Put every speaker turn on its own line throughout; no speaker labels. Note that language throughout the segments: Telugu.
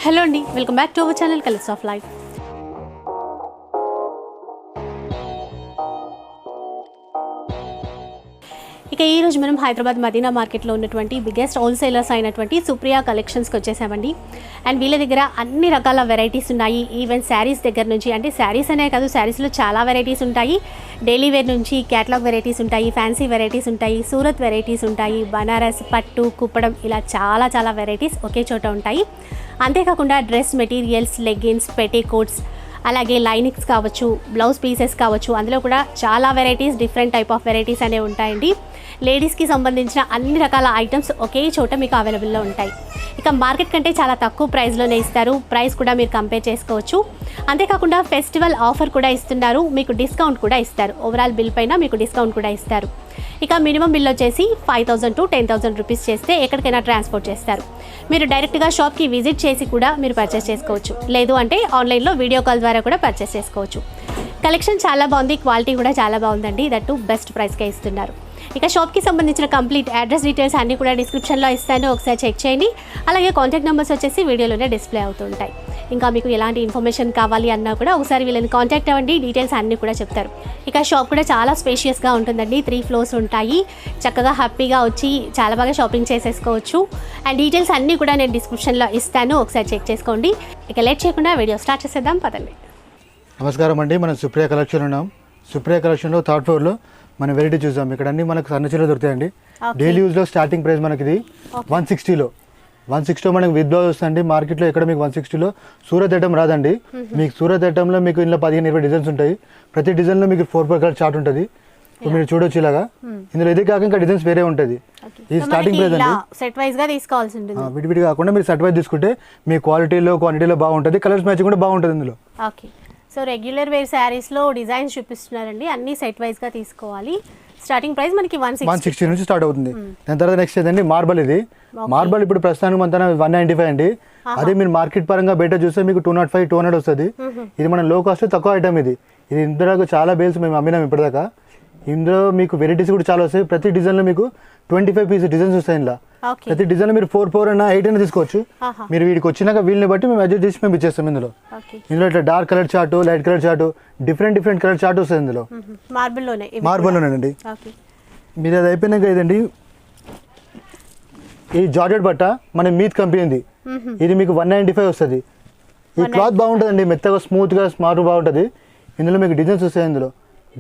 హలో అండి, welcome back to our channel colours of life. ఇక ఈరోజు మనం హైదరాబాద్ మదీనా మార్కెట్లో ఉన్నటువంటి బిగ్గెస్ట్ హోల్సేలర్స్ అయినటువంటి సుప్రియా కలెక్షన్స్కి వచ్చేసామండి. అండ్ వీళ్ళ దగ్గర అన్ని రకాల వెరైటీస్ ఉన్నాయి. ఈవెన్ శారీస్ దగ్గర నుంచి, అంటే శారీస్ అనే కాదు, శారీస్లో చాలా వెరైటీస్ ఉంటాయి. డైలీ వేర్ నుంచి క్యాటలాగ్ వెరైటీస్ ఉంటాయి, ఫ్యాన్సీ వెరైటీస్ ఉంటాయి, సూరత్ వెరైటీస్ ఉంటాయి, బనారస్, పట్టు, కుప్పడం, ఇలా చాలా వెరైటీస్ ఒకే చోట ఉంటాయి. అంతేకాకుండా డ్రెస్ మెటీరియల్స్, లెగ్గిన్స్, పెట్టికోట్స్, అలాగే లైనింగ్స్ కావచ్చు, బ్లౌజ్ పీసెస్ కావచ్చు, అందులో కూడా చాలా varieties, different type of varieties అనేవి ఉంటాయండి. లేడీస్కి సంబంధించిన అన్ని రకాల ఐటమ్స్ ఒకే చోట మీకు అవైలబుల్లో ఉంటాయి. ఇక మార్కెట్ కంటే చాలా తక్కువ ప్రైస్లోనే ఇస్తారు. ప్రైస్ కూడా మీరు కంపేర్ చేసుకోవచ్చు. అంతేకాకుండా ఫెస్టివల్ ఆఫర్ కూడా ఇస్తున్నారు, మీకు డిస్కౌంట్ కూడా ఇస్తారు. ఓవరాల్ బిల్ పైన మీకు డిస్కౌంట్ కూడా ఇస్తారు. ఇక మినిమం బిల్ వచ్చేసి 5,000 to 10,000 రూపీస్ చేస్తే ఎక్కడికైనా ట్రాన్స్పోర్ట్ చేస్తారు. మీరు డైరెక్ట్గా షాప్కి విజిట్ చేసి కూడా మీరు పర్చేస్ చేసుకోవచ్చు. లేదు అంటే ఆన్లైన్లో వీడియో కాల్ ద్వారా కూడా పర్చేస్ చేసుకోవచ్చు. కలెక్షన్ చాలా బాగుంది, క్వాలిటీ కూడా చాలా బాగుందండి. దట్టు బెస్ట్ ప్రైస్కే ఇస్తున్నారు. ఇక షాప్కి సంబంధించిన కంప్లీట్ అడ్రస్ డీటెయిల్స్ అన్నీ కూడా డిస్క్రిప్షన్లో ఇస్తాను, ఒకసారి చెక్ చేయండి. అలాగే కాంటాక్ట్ నెంబర్స్ వచ్చేసి వీడియోలోనే డిస్ప్లే అవుతుంటాయి. ఇంకా మీకు ఎలాంటి ఇన్ఫర్మేషన్ కావాలి అన్నా కూడా ఒకసారి వీళ్ళని కాంటాక్ట్ అవ్వండి, డీటెయిల్స్ అన్నీ కూడా చెప్తారు. ఇక షాప్ కూడా చాలా స్పేషియస్గా ఉంటుందండి. 3 floors ఉంటాయి. చక్కగా హ్యాపీగా వచ్చి చాలా బాగా షాపింగ్ చేసేసుకోవచ్చు. అండ్ డీటెయిల్స్ అన్నీ కూడా నేను డిస్క్రిప్షన్లో ఇస్తాను, ఒకసారి చెక్ చేసుకోండి. ఇక లేట్ చేయకుండా వీడియో స్టార్ట్ చేసేద్దాం, పదండి.
నమస్కారం అండి, మనం సుప్రియా కలెక్షన్ ఉన్నాం. సుప్రియా కలెక్షన్లో 3rd floorలో మన వెరైటీ చూసాం. ఇక్కడ అన్ని మనకు సన్నచీరలు దొరుకుతాయండి. డైలీ యూజ్లో స్టార్టింగ్ ప్రైస్ మనకి ఇది 160లో మనకి విత్ బ్లౌజ్ వస్తుంది. మార్కెట్లో ఎక్కడ మీకు 160లో సూరత్ ఐటమ్ రాదండి. మీకు సూరత్ ఐటంలో మీకు ఇందులో 15-20 డిజైన్స్ ఉంటాయి. ప్రతి డిజైన్లో మీకు 4 కలర్ చార్ట్ ఉంటుంది. ఇప్పుడు మీరు చూడొచ్చు ఇలాగా. ఇందులో ఇది కాక ఇంకా డిజైన్స్ వేరే ఉంటుంది. ఇది స్టార్టింగ్ ప్రైస్ అండి.
సెట్ వైజ్ గా తీసుకోవాల్సి ఉంటుంది.
విడివిడి కాకుండా మీరు సెట్ వైజ్ తీసుకుంటే మీ క్వాలిటీలో క్వాంటిటీలో బాగుంటుంది, కలర్స్ మ్యాచింగ్ కూడా బాగుంటుంది ఇందులో.
ఓకే, సో రెగ్యులర్ వేర్ శారీస్లో డిజైన్స్ చూపిస్తున్నారండి, అన్ని సెట్ వైజ్గా తీసుకోవాలి. స్టార్టింగ్ ప్రైస్ మనకి
160 నుంచి స్టార్ట్ అవుతుంది. దాని తర్వాత నెక్స్ట్ ఏదండి మార్బల్. ఇది మార్బల్ ఇప్పుడు ప్రస్తుతానికి మన 195 అండి. అదే మీరు మార్కెట్ పరంగా బయట చూస్తే మీకు 205, 200 వస్తుంది. ఇది మన లో కాస్ట్ తక్కువ ఐటమ్. ఇది ఇందులో చాలా బేల్స్ మేము అమ్మినాం ఇప్పటిదాకా. ఇందులో మీకు వెరైటీస్ కూడా చాలా వస్తాయి. ప్రతి డిజైన్లో మీకు 25 పీస్ డిజైన్స్ వస్తాయి. ఇందులో ప్రతి డిజైన్లో మీరు 4 అయినా 8 అయినా తీసుకోవచ్చు. మీరు వీడికి వచ్చినాక వీళ్ళని బట్టి మేము అడ్జస్ట్ చేసి మేము ఇచ్చేస్తాం. ఇందులో ఇట్లా dark colour chart, light colour chart, different colour chart వస్తుంది ఇందులో. మార్బల్లోనేనండి. మీరు అది అయిపోయినాక ఇదండి, ఈ జార్జెట్ బట్ట మన మీత్ కంపెనీ. ఇది మీకు 195 వస్తుంది. ఈ క్లాత్ బాగుంటుందండి, మెత్తగా స్మూత్గా స్మార్ట్ బాగుంటుంది. ఇందులో మీకు డిజైన్స్ వస్తాయి. ఇందులో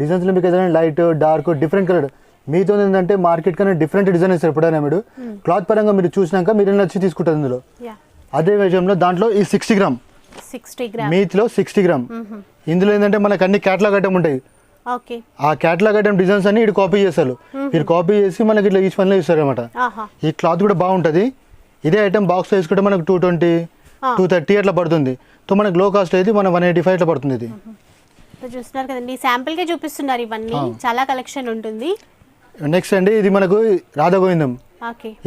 డిజైన్స్లో మీకు ఏదైనా లైట్, డార్క్, డిఫరెంట్ కలర్. మీతో ఏంటంటే మార్కెట్ కన్నా డిఫరెంట్ డిజైన్ ఇస్తారు ఎప్పుడైనా. మీరు క్లాత్ పరంగా మీరు చూసినాక మీరు నచ్చి తీసుకుంటారు. ఇందులో అదే విషయంలో దాంట్లో ఈ 60 గ్రామ్ మీత్లో 60 గ్రామ్. ఇందులో ఏంటంటే మనకు అన్ని క్యాటలాగ్ ఐటమ్ ఉంటాయి. ఆ క్యాటలాగ్ ఐటమ్ డిజైన్స్ అన్ని ఇటు కాపీ చేస్తారు. మీరు కాపీ చేసి మనకి ఇట్లా ఈచ్ పనిలో ఇస్తారు అనమాట. ఈ క్లాత్ కూడా బాగుంటుంది. ఇదే ఐటమ్ బాక్స్ వేసుకుంటే మనకు 220, 230 అట్లా పడుతుంది. సో మనకు లో కాస్ట్ అయితే మన 185 అట్లా పడుతుంది. ఇది
చూస్తున్నారు కదండి, శాంపుల్ గా చూపిస్తున్నారు. ఇవన్నీ చాలా కలెక్షన్ ఉంటుంది.
నెక్స్ట్ అండి, ఇది మనకు రాధాగోవిందం.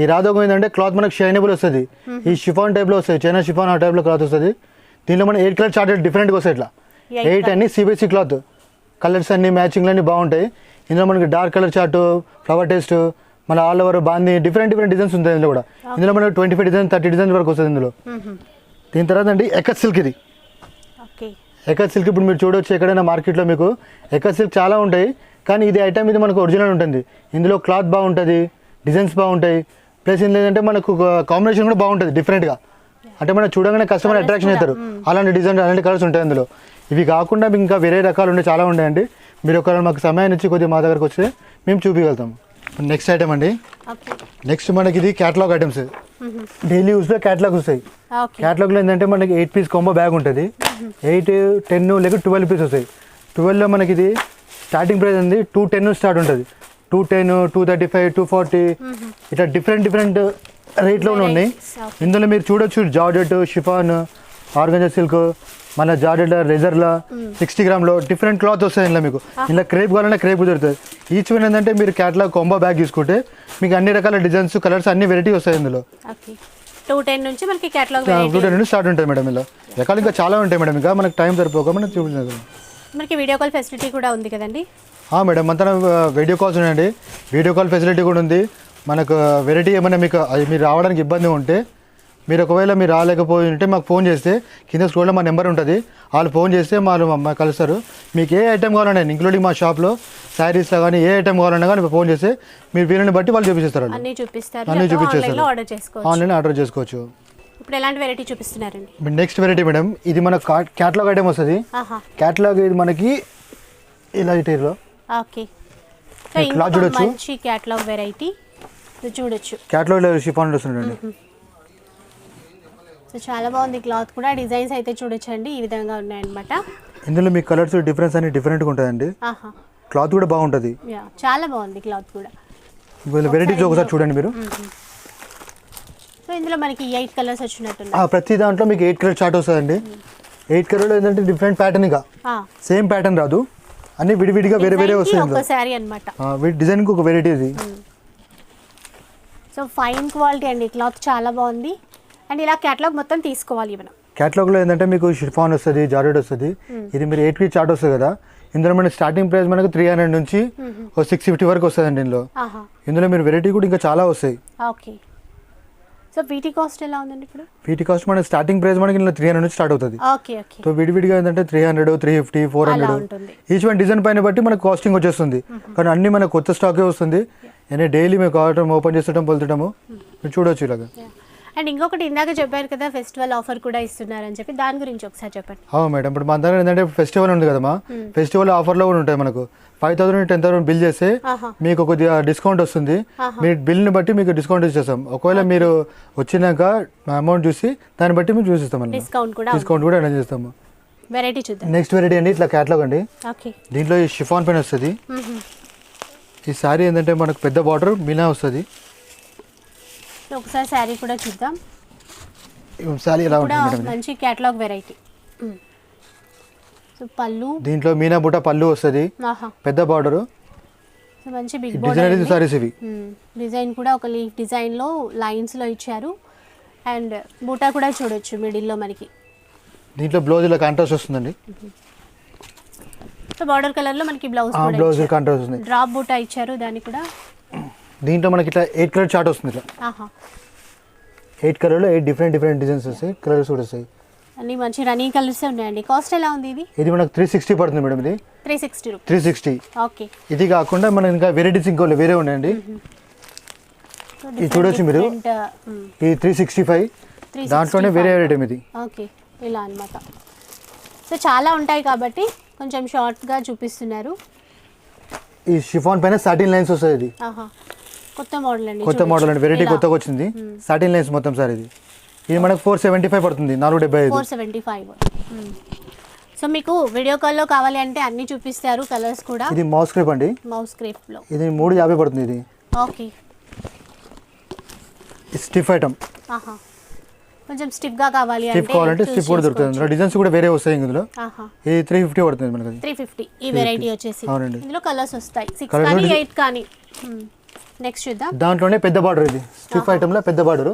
ఈ రాధాగోవిందం అంటే క్లాత్ మనకు షైనబుల్ వస్తుంది. ఈ షిఫాన్ టైప్ లో వస్తుంది, చైనా షిఫాన్ ఆ టైప్ లో క్లాత్ వస్తుంది. దీనిలో మన 8 కలర్ చార్ట్ డిఫరెంట్గా వస్తాయి. ఇట్లా 8 అన్ని CBC క్లాత్, కలర్స్ అన్ని మ్యాచింగ్లు అన్ని బాగుంటాయి. ఇందులో మనకి dark colour chart, flower taste, మన ఆల్ ఓవర్ బాంది, డిఫరెంట్ డిజైన్స్ ఉంటాయి. ఇందులో కూడా ఇందులో మనకు 25 డిజైన్, 30 డిజైన్స్ వరకు వస్తుంది ఇందులో. దీని తర్వాత అండి ఎకత్ సిల్క్. ఇది ఎకత్ సిల్క్ ఇప్పుడు మీరు చూడవచ్చు ఎక్కడైనా మార్కెట్లో మీకు ఎకత్ సిల్క్ చాలా ఉంటాయి. కానీ ఇది ఐటమ్ ఇది మనకు ఒరిజినల్ ఉంటుంది. ఇందులో క్లాత్ బాగుంటుంది, డిజైన్స్ బాగుంటాయి. ప్లస్ ఇందులో ఏంటంటే మనకు కాంబినేషన్ కూడా బాగుంటుంది డిఫరెంట్గా. అంటే మనం చూడగానే కస్టమర్ అట్రాక్షన్ అవుతారు. అలాంటి డిజైన్, అలాంటి కలర్స్ ఉంటాయి అందులో. ఇవి కాకుండా మీకు ఇంకా వేరే రకాలు ఉండే చాలా ఉంటాయండి. మీరు ఒకవేళ మాకు సమయాన్ని ఇచ్చి కొద్దిగా మా దగ్గరకు వస్తే మేము చూపించగలుగుతాము. నెక్స్ట్ ఐటమ్ అండి, నెక్స్ట్ మనకి ఇది క్యాటలాగ్ ఐటమ్స్. డైలీ యూస్లో క్యాటలాగ్ వస్తాయి. క్యాటలాగ్లో ఏంటంటే మనకి 8 పీస్ కాంబో బ్యాగ్ ఉంటుంది. 8, 10 లేక 12 పీస్ వస్తాయి. 12లో మనకి ఇది స్టార్టింగ్ ప్రైస్ ఉంది 210 స్టార్ట్ ఉంటుంది. 210, 235, 240 ఇట్లా డిఫరెంట్ రేట్లోనే ఉన్నాయి. ఇందులో మీరు చూడొచ్చు జార్జెట్, షిఫాన్, ఆర్గంజా సిల్క్, మన జార్జెట్ లెజర్లో 60 గ్రామ్లో డిఫరెంట్ క్లాత్ వస్తాయి. ఇందులో మీకు ఇలా క్రేప్ కావాలన్నా క్రేప్ కుదురుతుంది. ఈచ్ వన్ ఏంటంటే మీరు క్యాటలాగ్ కాంబో బ్యాగ్ తీసుకుంటే మీకు అన్ని రకాల డిజైన్స్, కలర్స్ అన్ని వెరైటీ వస్తాయి. ఇందులో
210 నుంచి మనకి క్యాటలాగ్
210 నుంచి స్టార్ట్ ఉంటుంది మేడం. ఇలా రకాలు ఇంకా చాలా ఉంటాయి మేడం. ఇంకా మనకు టైం సరిపోక మనం చూపించాలి.
మనకి వీడియో కాల్ ఫెసిలిటీ కూడా ఉంది కదండి.
మేడం అంతా వీడియో కాల్స్ ఉన్నాయండి. వీడియో కాల్ ఫెసిలిటీ కూడా ఉంది. మనకు వెరైటీ ఏమైనా మీకు అది మీరు రావడానికి ఇబ్బంది ఉంటే మీరు ఒకవేళ మీరు రాలేకపోయి ఉంటే మాకు ఫోన్ చేస్తే కింద స్క్రోల్లో మా నెంబర్ ఉంటుంది, వాళ్ళు ఫోన్ చేస్తే వాళ్ళు మమ్మల్ని కలుస్తారు. మీకు ఏ ఐటెం కావాలన్నా ఇంక్లూడింగ్ మా షాప్లో శారీస్లో కానీ ఏ ఐటెం కావాలన్నా కానీ ఫోన్ చేస్తే మీరు వీళ్ళని బట్టి వాళ్ళు చూపిస్తారు.
అన్నీ చూపిస్తారు,
అన్నీ చూపించేస్తారు.
ఆన్లైన్
ఆర్డర్ చేసుకోవచ్చు.
ఇప్పుడు ఎలాంటి వెరైటీ చూపిస్తున్నారండి?
నెక్స్ట్ వెరైటీ మేడం, ఇది మన క్యాటలాగ్ ఐటమ్ వస్తుంది. క్యాటలాగ్ ఇది మనకి ఇలా ఇటీలో
ఓకే. సో ఇంకా
చూడొచ్చు,
మంచి క్యాటలాగ్ వెరైటీ చూడొచ్చు.
క్యాటలాగ్ షిఫాన్ వస్తుందండి.
సో చాలా బాగుంది క్లాత్ కూడా, డిజైన్స్ అయితే చూడొచ్చండి ఈ విధంగా ఉన్నాయన్నమాట.
ఇందులో మీ కలర్స్ డిఫరెన్స్ అన్ని డిఫరెంట్గా ఉంటుందండి. క్లాత్ కూడా బాగుంటుంది,
చాలా బాగుంది క్లాత్ కూడా.
వెరైటీస్ ఒకసారి చూడండి మీరు.
సో ఇందులో మనకి 8 కలర్స్ వచ్చినట్టు,
ప్రతి దాంట్లో మీకు 8 కలర్ చార్ట్ వస్తుందండి. 8 కలర్లో ఏంటంటే డిఫరెంట్ ప్యాటర్న్, ఇక సేమ్ ప్యాటర్న్ రాదు, అన్ని విడివిడిగా వేరే వేరే వస్తాయి. డిజైన్కి ఒక వెరైటీ ఇది.
సో ఫైన్ క్వాలిటీ అండి, క్లాత్ చాలా బాగుంది. అండ్ ఇలా క్యాటలాగ్ మొత్తం తీసుకోవాలి మనం.
క్యాటలాగ్లో ఏంటంటే మీకు షిఫాన్ వస్తుంది, జార్జెట్ వస్తుంది. ఇది మీరు 8 చార్ట్ వస్తుంది కదా, ఇందులో మన స్టార్టింగ్ ప్రైస్ మనకు 300 నుంచి 650 వరకు వస్తుందండి. ఇందులో మీరు వెరైటీ కూడా ఇంకా చాలా వస్తాయి.
ఓకే. సో వీటి కాస్ట్ ఎలా ఉందండి ఇప్పుడు?
వీటి కాస్ట్ మనకి స్టార్టింగ్ ప్రైస్ మనకి ఇందులో 300 నుంచి స్టార్ట్ అవుతుంది.
Okay okay.
సో విడివిడిగా ఏంటంటే 300, 350, 400 ఈచ్ వన్ డిజైన్ పైన బట్టి మనకు కాస్టింగ్ వచ్చేస్తుంది. కానీ అన్ని మనకు కొత్త స్టాకే వస్తుంది. నేను డైలీ మేము కావటం ఓపెన్ చేస్తుంటాం, పొలుతుంటాము, మీరు చూడొచ్చు ఇలాగా.
అండ్ ఇంకొకటి ఇందాక చెప్పారు కదా ఫెస్టివల్ ఆఫర్ కూడా ఇస్తున్నారని చెప్పి, దాని గురించి ఒకసారి చెప్పండి.
మేడం, ఇప్పుడు మన దగ్గర ఏంటంటే ఫెస్టివల్ ఉంది కదమ్మా, ఫెస్టివల్ ఆఫర్లో కూడా ఉంటాయి. మనకు 5,000 10,000 బిల్ చేస్తే మీకు కొద్దిగా డిస్కౌంట్ వస్తుంది. మీ బిల్ని బట్టి మీకు డిస్కౌంట్ ఇచ్చేస్తాం. ఒకవేళ మీరు వచ్చినాక అమౌంట్ చూసి దాన్ని బట్టి మేము చూసిస్తాం, డిస్కౌంట్ కూడా అరేంజ్ చేస్తాము.
వెరైటీ చూద్దాం.
నెక్స్ట్ వెరైటీ అండి, ఇట్లా క్యాటలాగ్ అండి. దీంట్లో ఈ షిఫాన్ పెన్ వస్తుంది. ఈ శారీ ఏంటంటే మనకు పెద్ద బార్డర్ మీనా వస్తుంది.
ఒకసారి శారీ కూడా చూద్దాం.
శారీ ఎలా ఉంటుంది?
మంచి క్యాటలాగ్ వెరైటీ. సో పళ్ళు,
దీంట్లో మీనా బుట్ట పళ్ళు వస్తుంది, పెద్ద బార్డర్.
సో మంచి బిగ్
డిజైన్ సారీస్ ఇవి.
డిజైన్ కూడా ఒక లీఫ్ డిజైన్ లో లైన్స్ లో ఇచ్చారు. అండ్ బుట్ట కూడా చూడొచ్చు మిడిల్ లో మనకి.
దీంట్లో బ్లౌజ్ ఇలా కాంట్రాస్ట్ వస్తుందండి.
సో బార్డర్ కలర్ లో మనకి బ్లౌజ్
కాంట్రాస్ట్ వస్తుంది.
డ్రాప్ బుట్ట ఇచ్చారు దానికి కూడా.
దీంట్లో మనకి ఇట్లా 8 కలర్ చార్ట్ వస్తుంది. ఇట్లా 8 కలర్లో 8 డిఫరెంట్ డిజైన్స్ వస్తాయి, కలర్స్ కూడా వస్తాయి.
అన్ని మంచి రన్నింగ్ కలర్స్ ఉన్నాయండి. కాస్ట్ ఎలా ఉంది ఇది?
ఇది మనకు 360 పడుతుంది మేడం. ఇది 360.
ఓకే.
ఇది కాకుండా మనకి ఇంకా వెరైటీస్ ఇంకో వేరే ఉన్నాయండి. ఇది చూడొచ్చు మీరు, ఇది 365. దాంట్లోనే వేరే వెరైటీ ఇది.
ఓకే, ఇలా అన్నమాట. సో చాలా ఉంటాయి కాబట్టి కొంచెం షార్ట్గా చూపిస్తున్నారు.
ఈ షిఫాన్ పైన సాటిన్ లైన్స్ వస్తాయి. ఇది
కొత్త మోడల్ అండి,
కొత్త మోడల్ అండి, వెరైటీ కొత్తగా వచ్చింది. సాటిన్ లైన్స్ మొత్తం సార్. ఇది మనకు 475 పడుతుంది, 475.
475. సో మీకు వీడియో కాల్లో కావాలి అంటే అన్ని చూపిస్తారు, కలర్స్ కూడా.
ఇది మౌస్ క్రేప్ అండి,
మౌస్ క్రేప్ లో
ఇది 350 పడుతుంది. ఇది
ఓకే.
స్టిఫ్ ఐటమ్,
కొంచెం స్టిఫ్ గా కావాలి
అంటే స్టిఫ్ కూడా దొరుకుతుంది. డిజైన్స్ కూడా వేరే వస్తాయి ఇందులో. ఇది 350 పడుతుంది మనకి.
350 ఈ వెరైటీ వచ్చేసి. ఇందులో కలర్స్ వస్తాయి, 6 కానీ 8 కానీ. నెక్స్ట్ చూద్దాం.
దాంట్లోనే పెద్ద బార్డర్, ఇది స్టిఫ్ ఐటమ్ లో పెద్ద బార్డర్.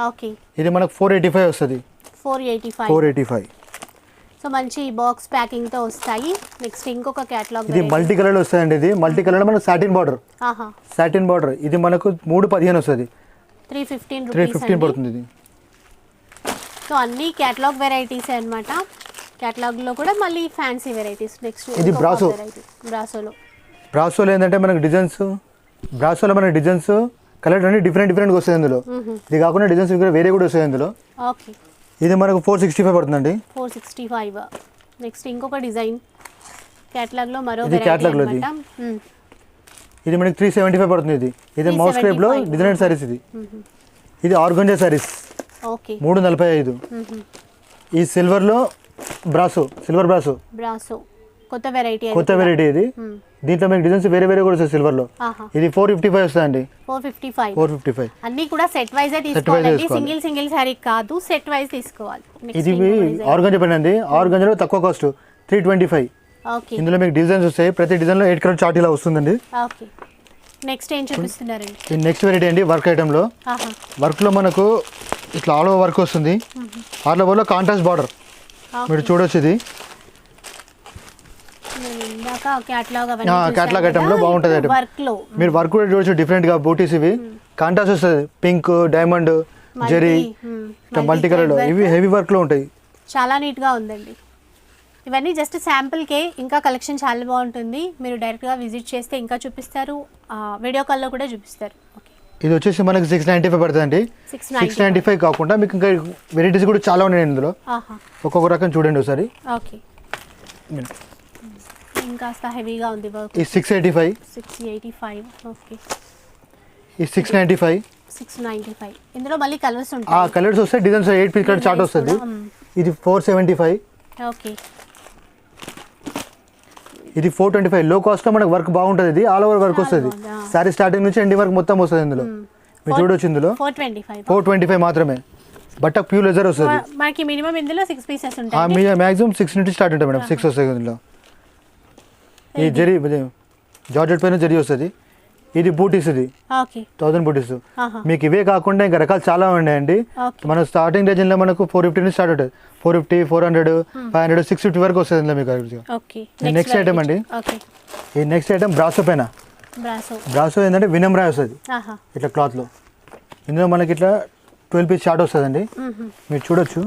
ఓకే.
ఇది మనకు 485 వస్తుంది.
485. సో మంచి బాక్స్ ప్యాకింగ్ తో వస్తాయి. నెక్స్ట్ ఇంకొక కేటలాగ్,
ఇది మల్టీ కలర్ లో వస్తాయండి. ఇది మల్టీ కలర్ లో మనకు సాటిన్ బార్డర్. సాటిన్ బార్డర్ ఇది మనకు 315 వస్తుంది. 315 పడుతుంది ఇది.
సో అన్ని కేటలాగ్ వెరైటీస్ అన్నమాట. కేటలాగ్ లో కూడా మళ్ళీ ఫ్యాన్సీ వెరైటీస్. నెక్స్ట్
ఇది బ్రాసో. బ్రాసోలో ఏంటంటే మనకు డిజైన్స్, బ్రాసోలో మనకి డిజైన్స్ కలర్ అన్ని డిఫరెంట్గా వస్తాయి ఇందులో. ఇది కాకుండా డిజైన్స్ వేరే కూడా వస్తాయి ఇందులో.
ఓకే.
ఇది మనకు 465 పడుతుందండి.
465. నెక్స్ట్ ఇంకొక డిజైన్ కేటలాగ్ లో మరో
వెరైటీ అన్నమాట. ఇది మనకి 375 పడుతుంది. ఇది మౌస్ క్రేప్ లో డిజైనర్ సారీస్. ఇది ఆర్గంజా సారీస్.
ఓకే.
345. ఈ సిల్వర్ లో బ్రాసో, సిల్వర్ బ్రాసో
కొత్త వెరైటీ
ఇది. దీంట్లో మీకు డిజైన్స్ వేరే కూడా వస్తాయి సిల్వర్ లో. ఇది 455 వస్తుందండి. 455.
అన్ని కూడా సెట్ వైజ్ తీసుకోవాలి, సింగిల్ సారీ కాదు, సెట్ వైజ్ తీసుకోవాలి.
ఇది ఆర్గంజా పెన్ అండి. ఆర్గంజాలో తక్కువ కాస్ట్ 325.
ఓకే.
ఇందులో మీకు డిజైన్స్ వస్తాయి, ప్రతి డిజైన్ లో 8 కలర్ చార్ట్ ఇలా వస్తుందండి.
ఓకే. నెక్స్ట్ ఏం చూపిస్తున్నారండి?
ఈ నెక్స్ట్ వెరైటీ అండి వర్క్ ఐటమ్ లో. వర్క్ లో మనకు ఇట్లా ఆల్ ఓవర్ వర్క్ వస్తుంది. ఆల్ ఓవర్ లో కాంట్రాస్ట్ బార్డర్ మీరు చూడొచ్చు. ఇది కేటలాగ్ ఐటమ్ లో బాగుంటుంది. మీరు వర్క్ కూడా చూడొచ్చు డిఫరెంట్ గా. బూటీస్ ఇవి కాంట్రాస్ట్ వస్తుంది, పింక్, డైమండ్, జరీ ఇట్లా మల్టీ కలర్లో ఇవి హెవీ వర్క్లో ఉంటాయి.
చాలా నీట్గా ఉందండి. ఇవన్నీ జస్ట్ శాంపుల్కే, ఇంకా కలెక్షన్ చాలా బాగుంటుంది. మీరు డైరెక్ట్గా విజిట్ చేస్తే ఇంకా చూపిస్తారు, వీడియో కాల్లో కూడా చూపిస్తారు. ఓకే,
ఇది వచ్చేసి మనకి 695 పడుతుందండి. 695 కాకుండా మీకు ఇంకా వెరైటీస్ కూడా చాలా ఉన్నాయి ఇందులో. ఒక్కొక్క రకం చూడండి ఒకసారి.
ఓకే, ఇంకా హెవీగా ఉంది వర్క్.
ఈ 685.
ఓకే,
ఈ 695.
ఇందులో మళ్ళీ కలర్స్
ఆ
ఉంటాయి.
కలర్స్ వస్తాయి, డిజైన్స్ 8 పీస్ కలర్ చార్ట్ వస్తుంది. ఇది 475.
ఓకే,
ఇది 425. లో కాస్ట్ లో మనకు వర్క్ బాగుంటుంది. ఇది ఆల్ ఓవర్ వర్క్ వస్తుంది. సారీ స్టార్టింగ్ నుంచి ఎండింగ్ వరకు మొత్తం వస్తుంది ఇందులో. మీరు చూడొచ్చు ఇందులో 425 మాత్రమే. బట్ ప్యూర్ లెజర్ వస్తుంది.
మనకి మినిమం ఇందులో 6 పీసెస్ ఉంటాయి.
మాక్సిమం 6 నుంచి స్టార్ట్ ఉంటాయి మేడం. 6 వస్తాయి ఇందులో. ఈ జరీ జార్జెట్ పైన జరీ వస్తుంది. ఇది బూటీస్, ఇది 1000 బూటీస్. మీకు ఇవే కాకుండా ఇంకా రకాలు చాలా ఉన్నాయండి. మన స్టార్టింగ్ రేంజ్లో మనకు 450 నుంచి స్టార్ట్ ఉంటుంది. 450, 400, 500, 650 వరకు వస్తుంది ఇందులో మీకు. నెక్స్ట్ ఐటమ్ అండి. ఈ నెక్స్ట్ ఐటమ్ బ్రాసో పైన. బ్రాసో ఏంటంటే వినమ్రాయ్ వస్తుంది ఇట్లా క్లాత్లో. ఇందులో మనకి ఇట్లా 12 పీస్ షార్ట్ వస్తుందండి. మీరు చూడొచ్చు.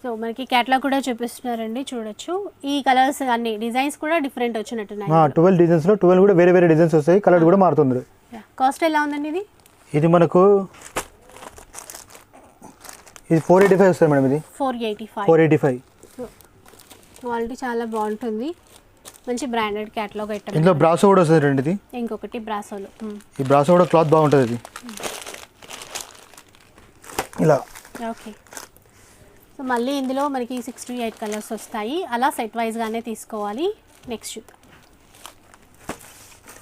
సో మనకి క్యాటలాగ్ కూడా చూపిస్తున్నారండి, చూడొచ్చు. ఈ కలర్స్ అన్ని డిజైన్స్ కూడా డిఫరెంట్ వచ్చినట్టున్నాయి.
12 డిజైన్స్లో 12 కూడా వేరే వేరే డిజైన్స్ వస్తాయి. కలర్ కూడా మారుతుంది.
కాస్ట్ ఎలా ఉందండి ఇది?
ఇది మనకు ఇది 485 వస్తుంది మేడం. ఇది 485.
క్వాలిటీ చాలా బాగుంటుంది. మంచి బ్రాండెడ్ క్యాటలాగ్ ఐటమ్.
ఇందులో బ్రాసో కూడా వస్తుంది రండి. ఇది
ఇంకొకటి బ్రాసోలో.
ఈ బ్రాసో కూడా క్లాత్ బాగుంటుంది. ఇది ఇలా.
ఓకే, సో మళ్ళీ ఇందులో మనకి 68 కలర్స్ వస్తాయి. అలా సెట్ వైజ్గానే తీసుకోవాలి. నెక్స్ట్ చూద్దాం.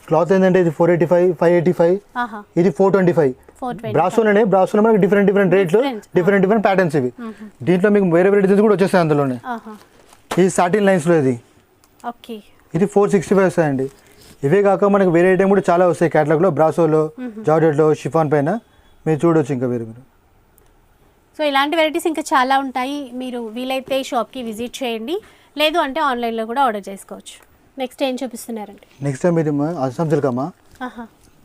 క్లాత్ ఏంటంటే ఇది 485, 585. ఇది 425. బ్రాసోనే. బ్రాసోలో మనకి డిఫరెంట్ రేట్లు, డిఫరెంట్ ప్యాటర్న్స్ ఇవి. దీంట్లో మీకు వేరే వేరే డిజైన్స్ కూడా వచ్చేస్తాయి అందులోనే. ఇది సాటిన్ లైన్స్లో. ఇది
ఓకే,
ఇది 465 వస్తాయండి. ఇవే కాక మనకి వేరే ఐటమ్ కూడా చాలా వస్తాయి క్యాటలాగ్లో. బ్రాసోలో, జార్జెట్లో, షిఫాన్ పైన మీరు చూడవచ్చు. ఇంకా వేరే మీరు
సో ఇలాంటి వెరైటీస్ ఇంకా చాలా ఉంటాయి. మీరు వీలైతే షాప్కి విజిట్ చేయండి, లేదు అంటే ఆన్లైన్లో కూడా ఆర్డర్ చేసుకోవచ్చు. నెక్స్ట్ ఏం చూపిస్తున్నారండి?
నెక్స్ట్ టైం ఇది అస్సాం సిల్క్ అమ్మా.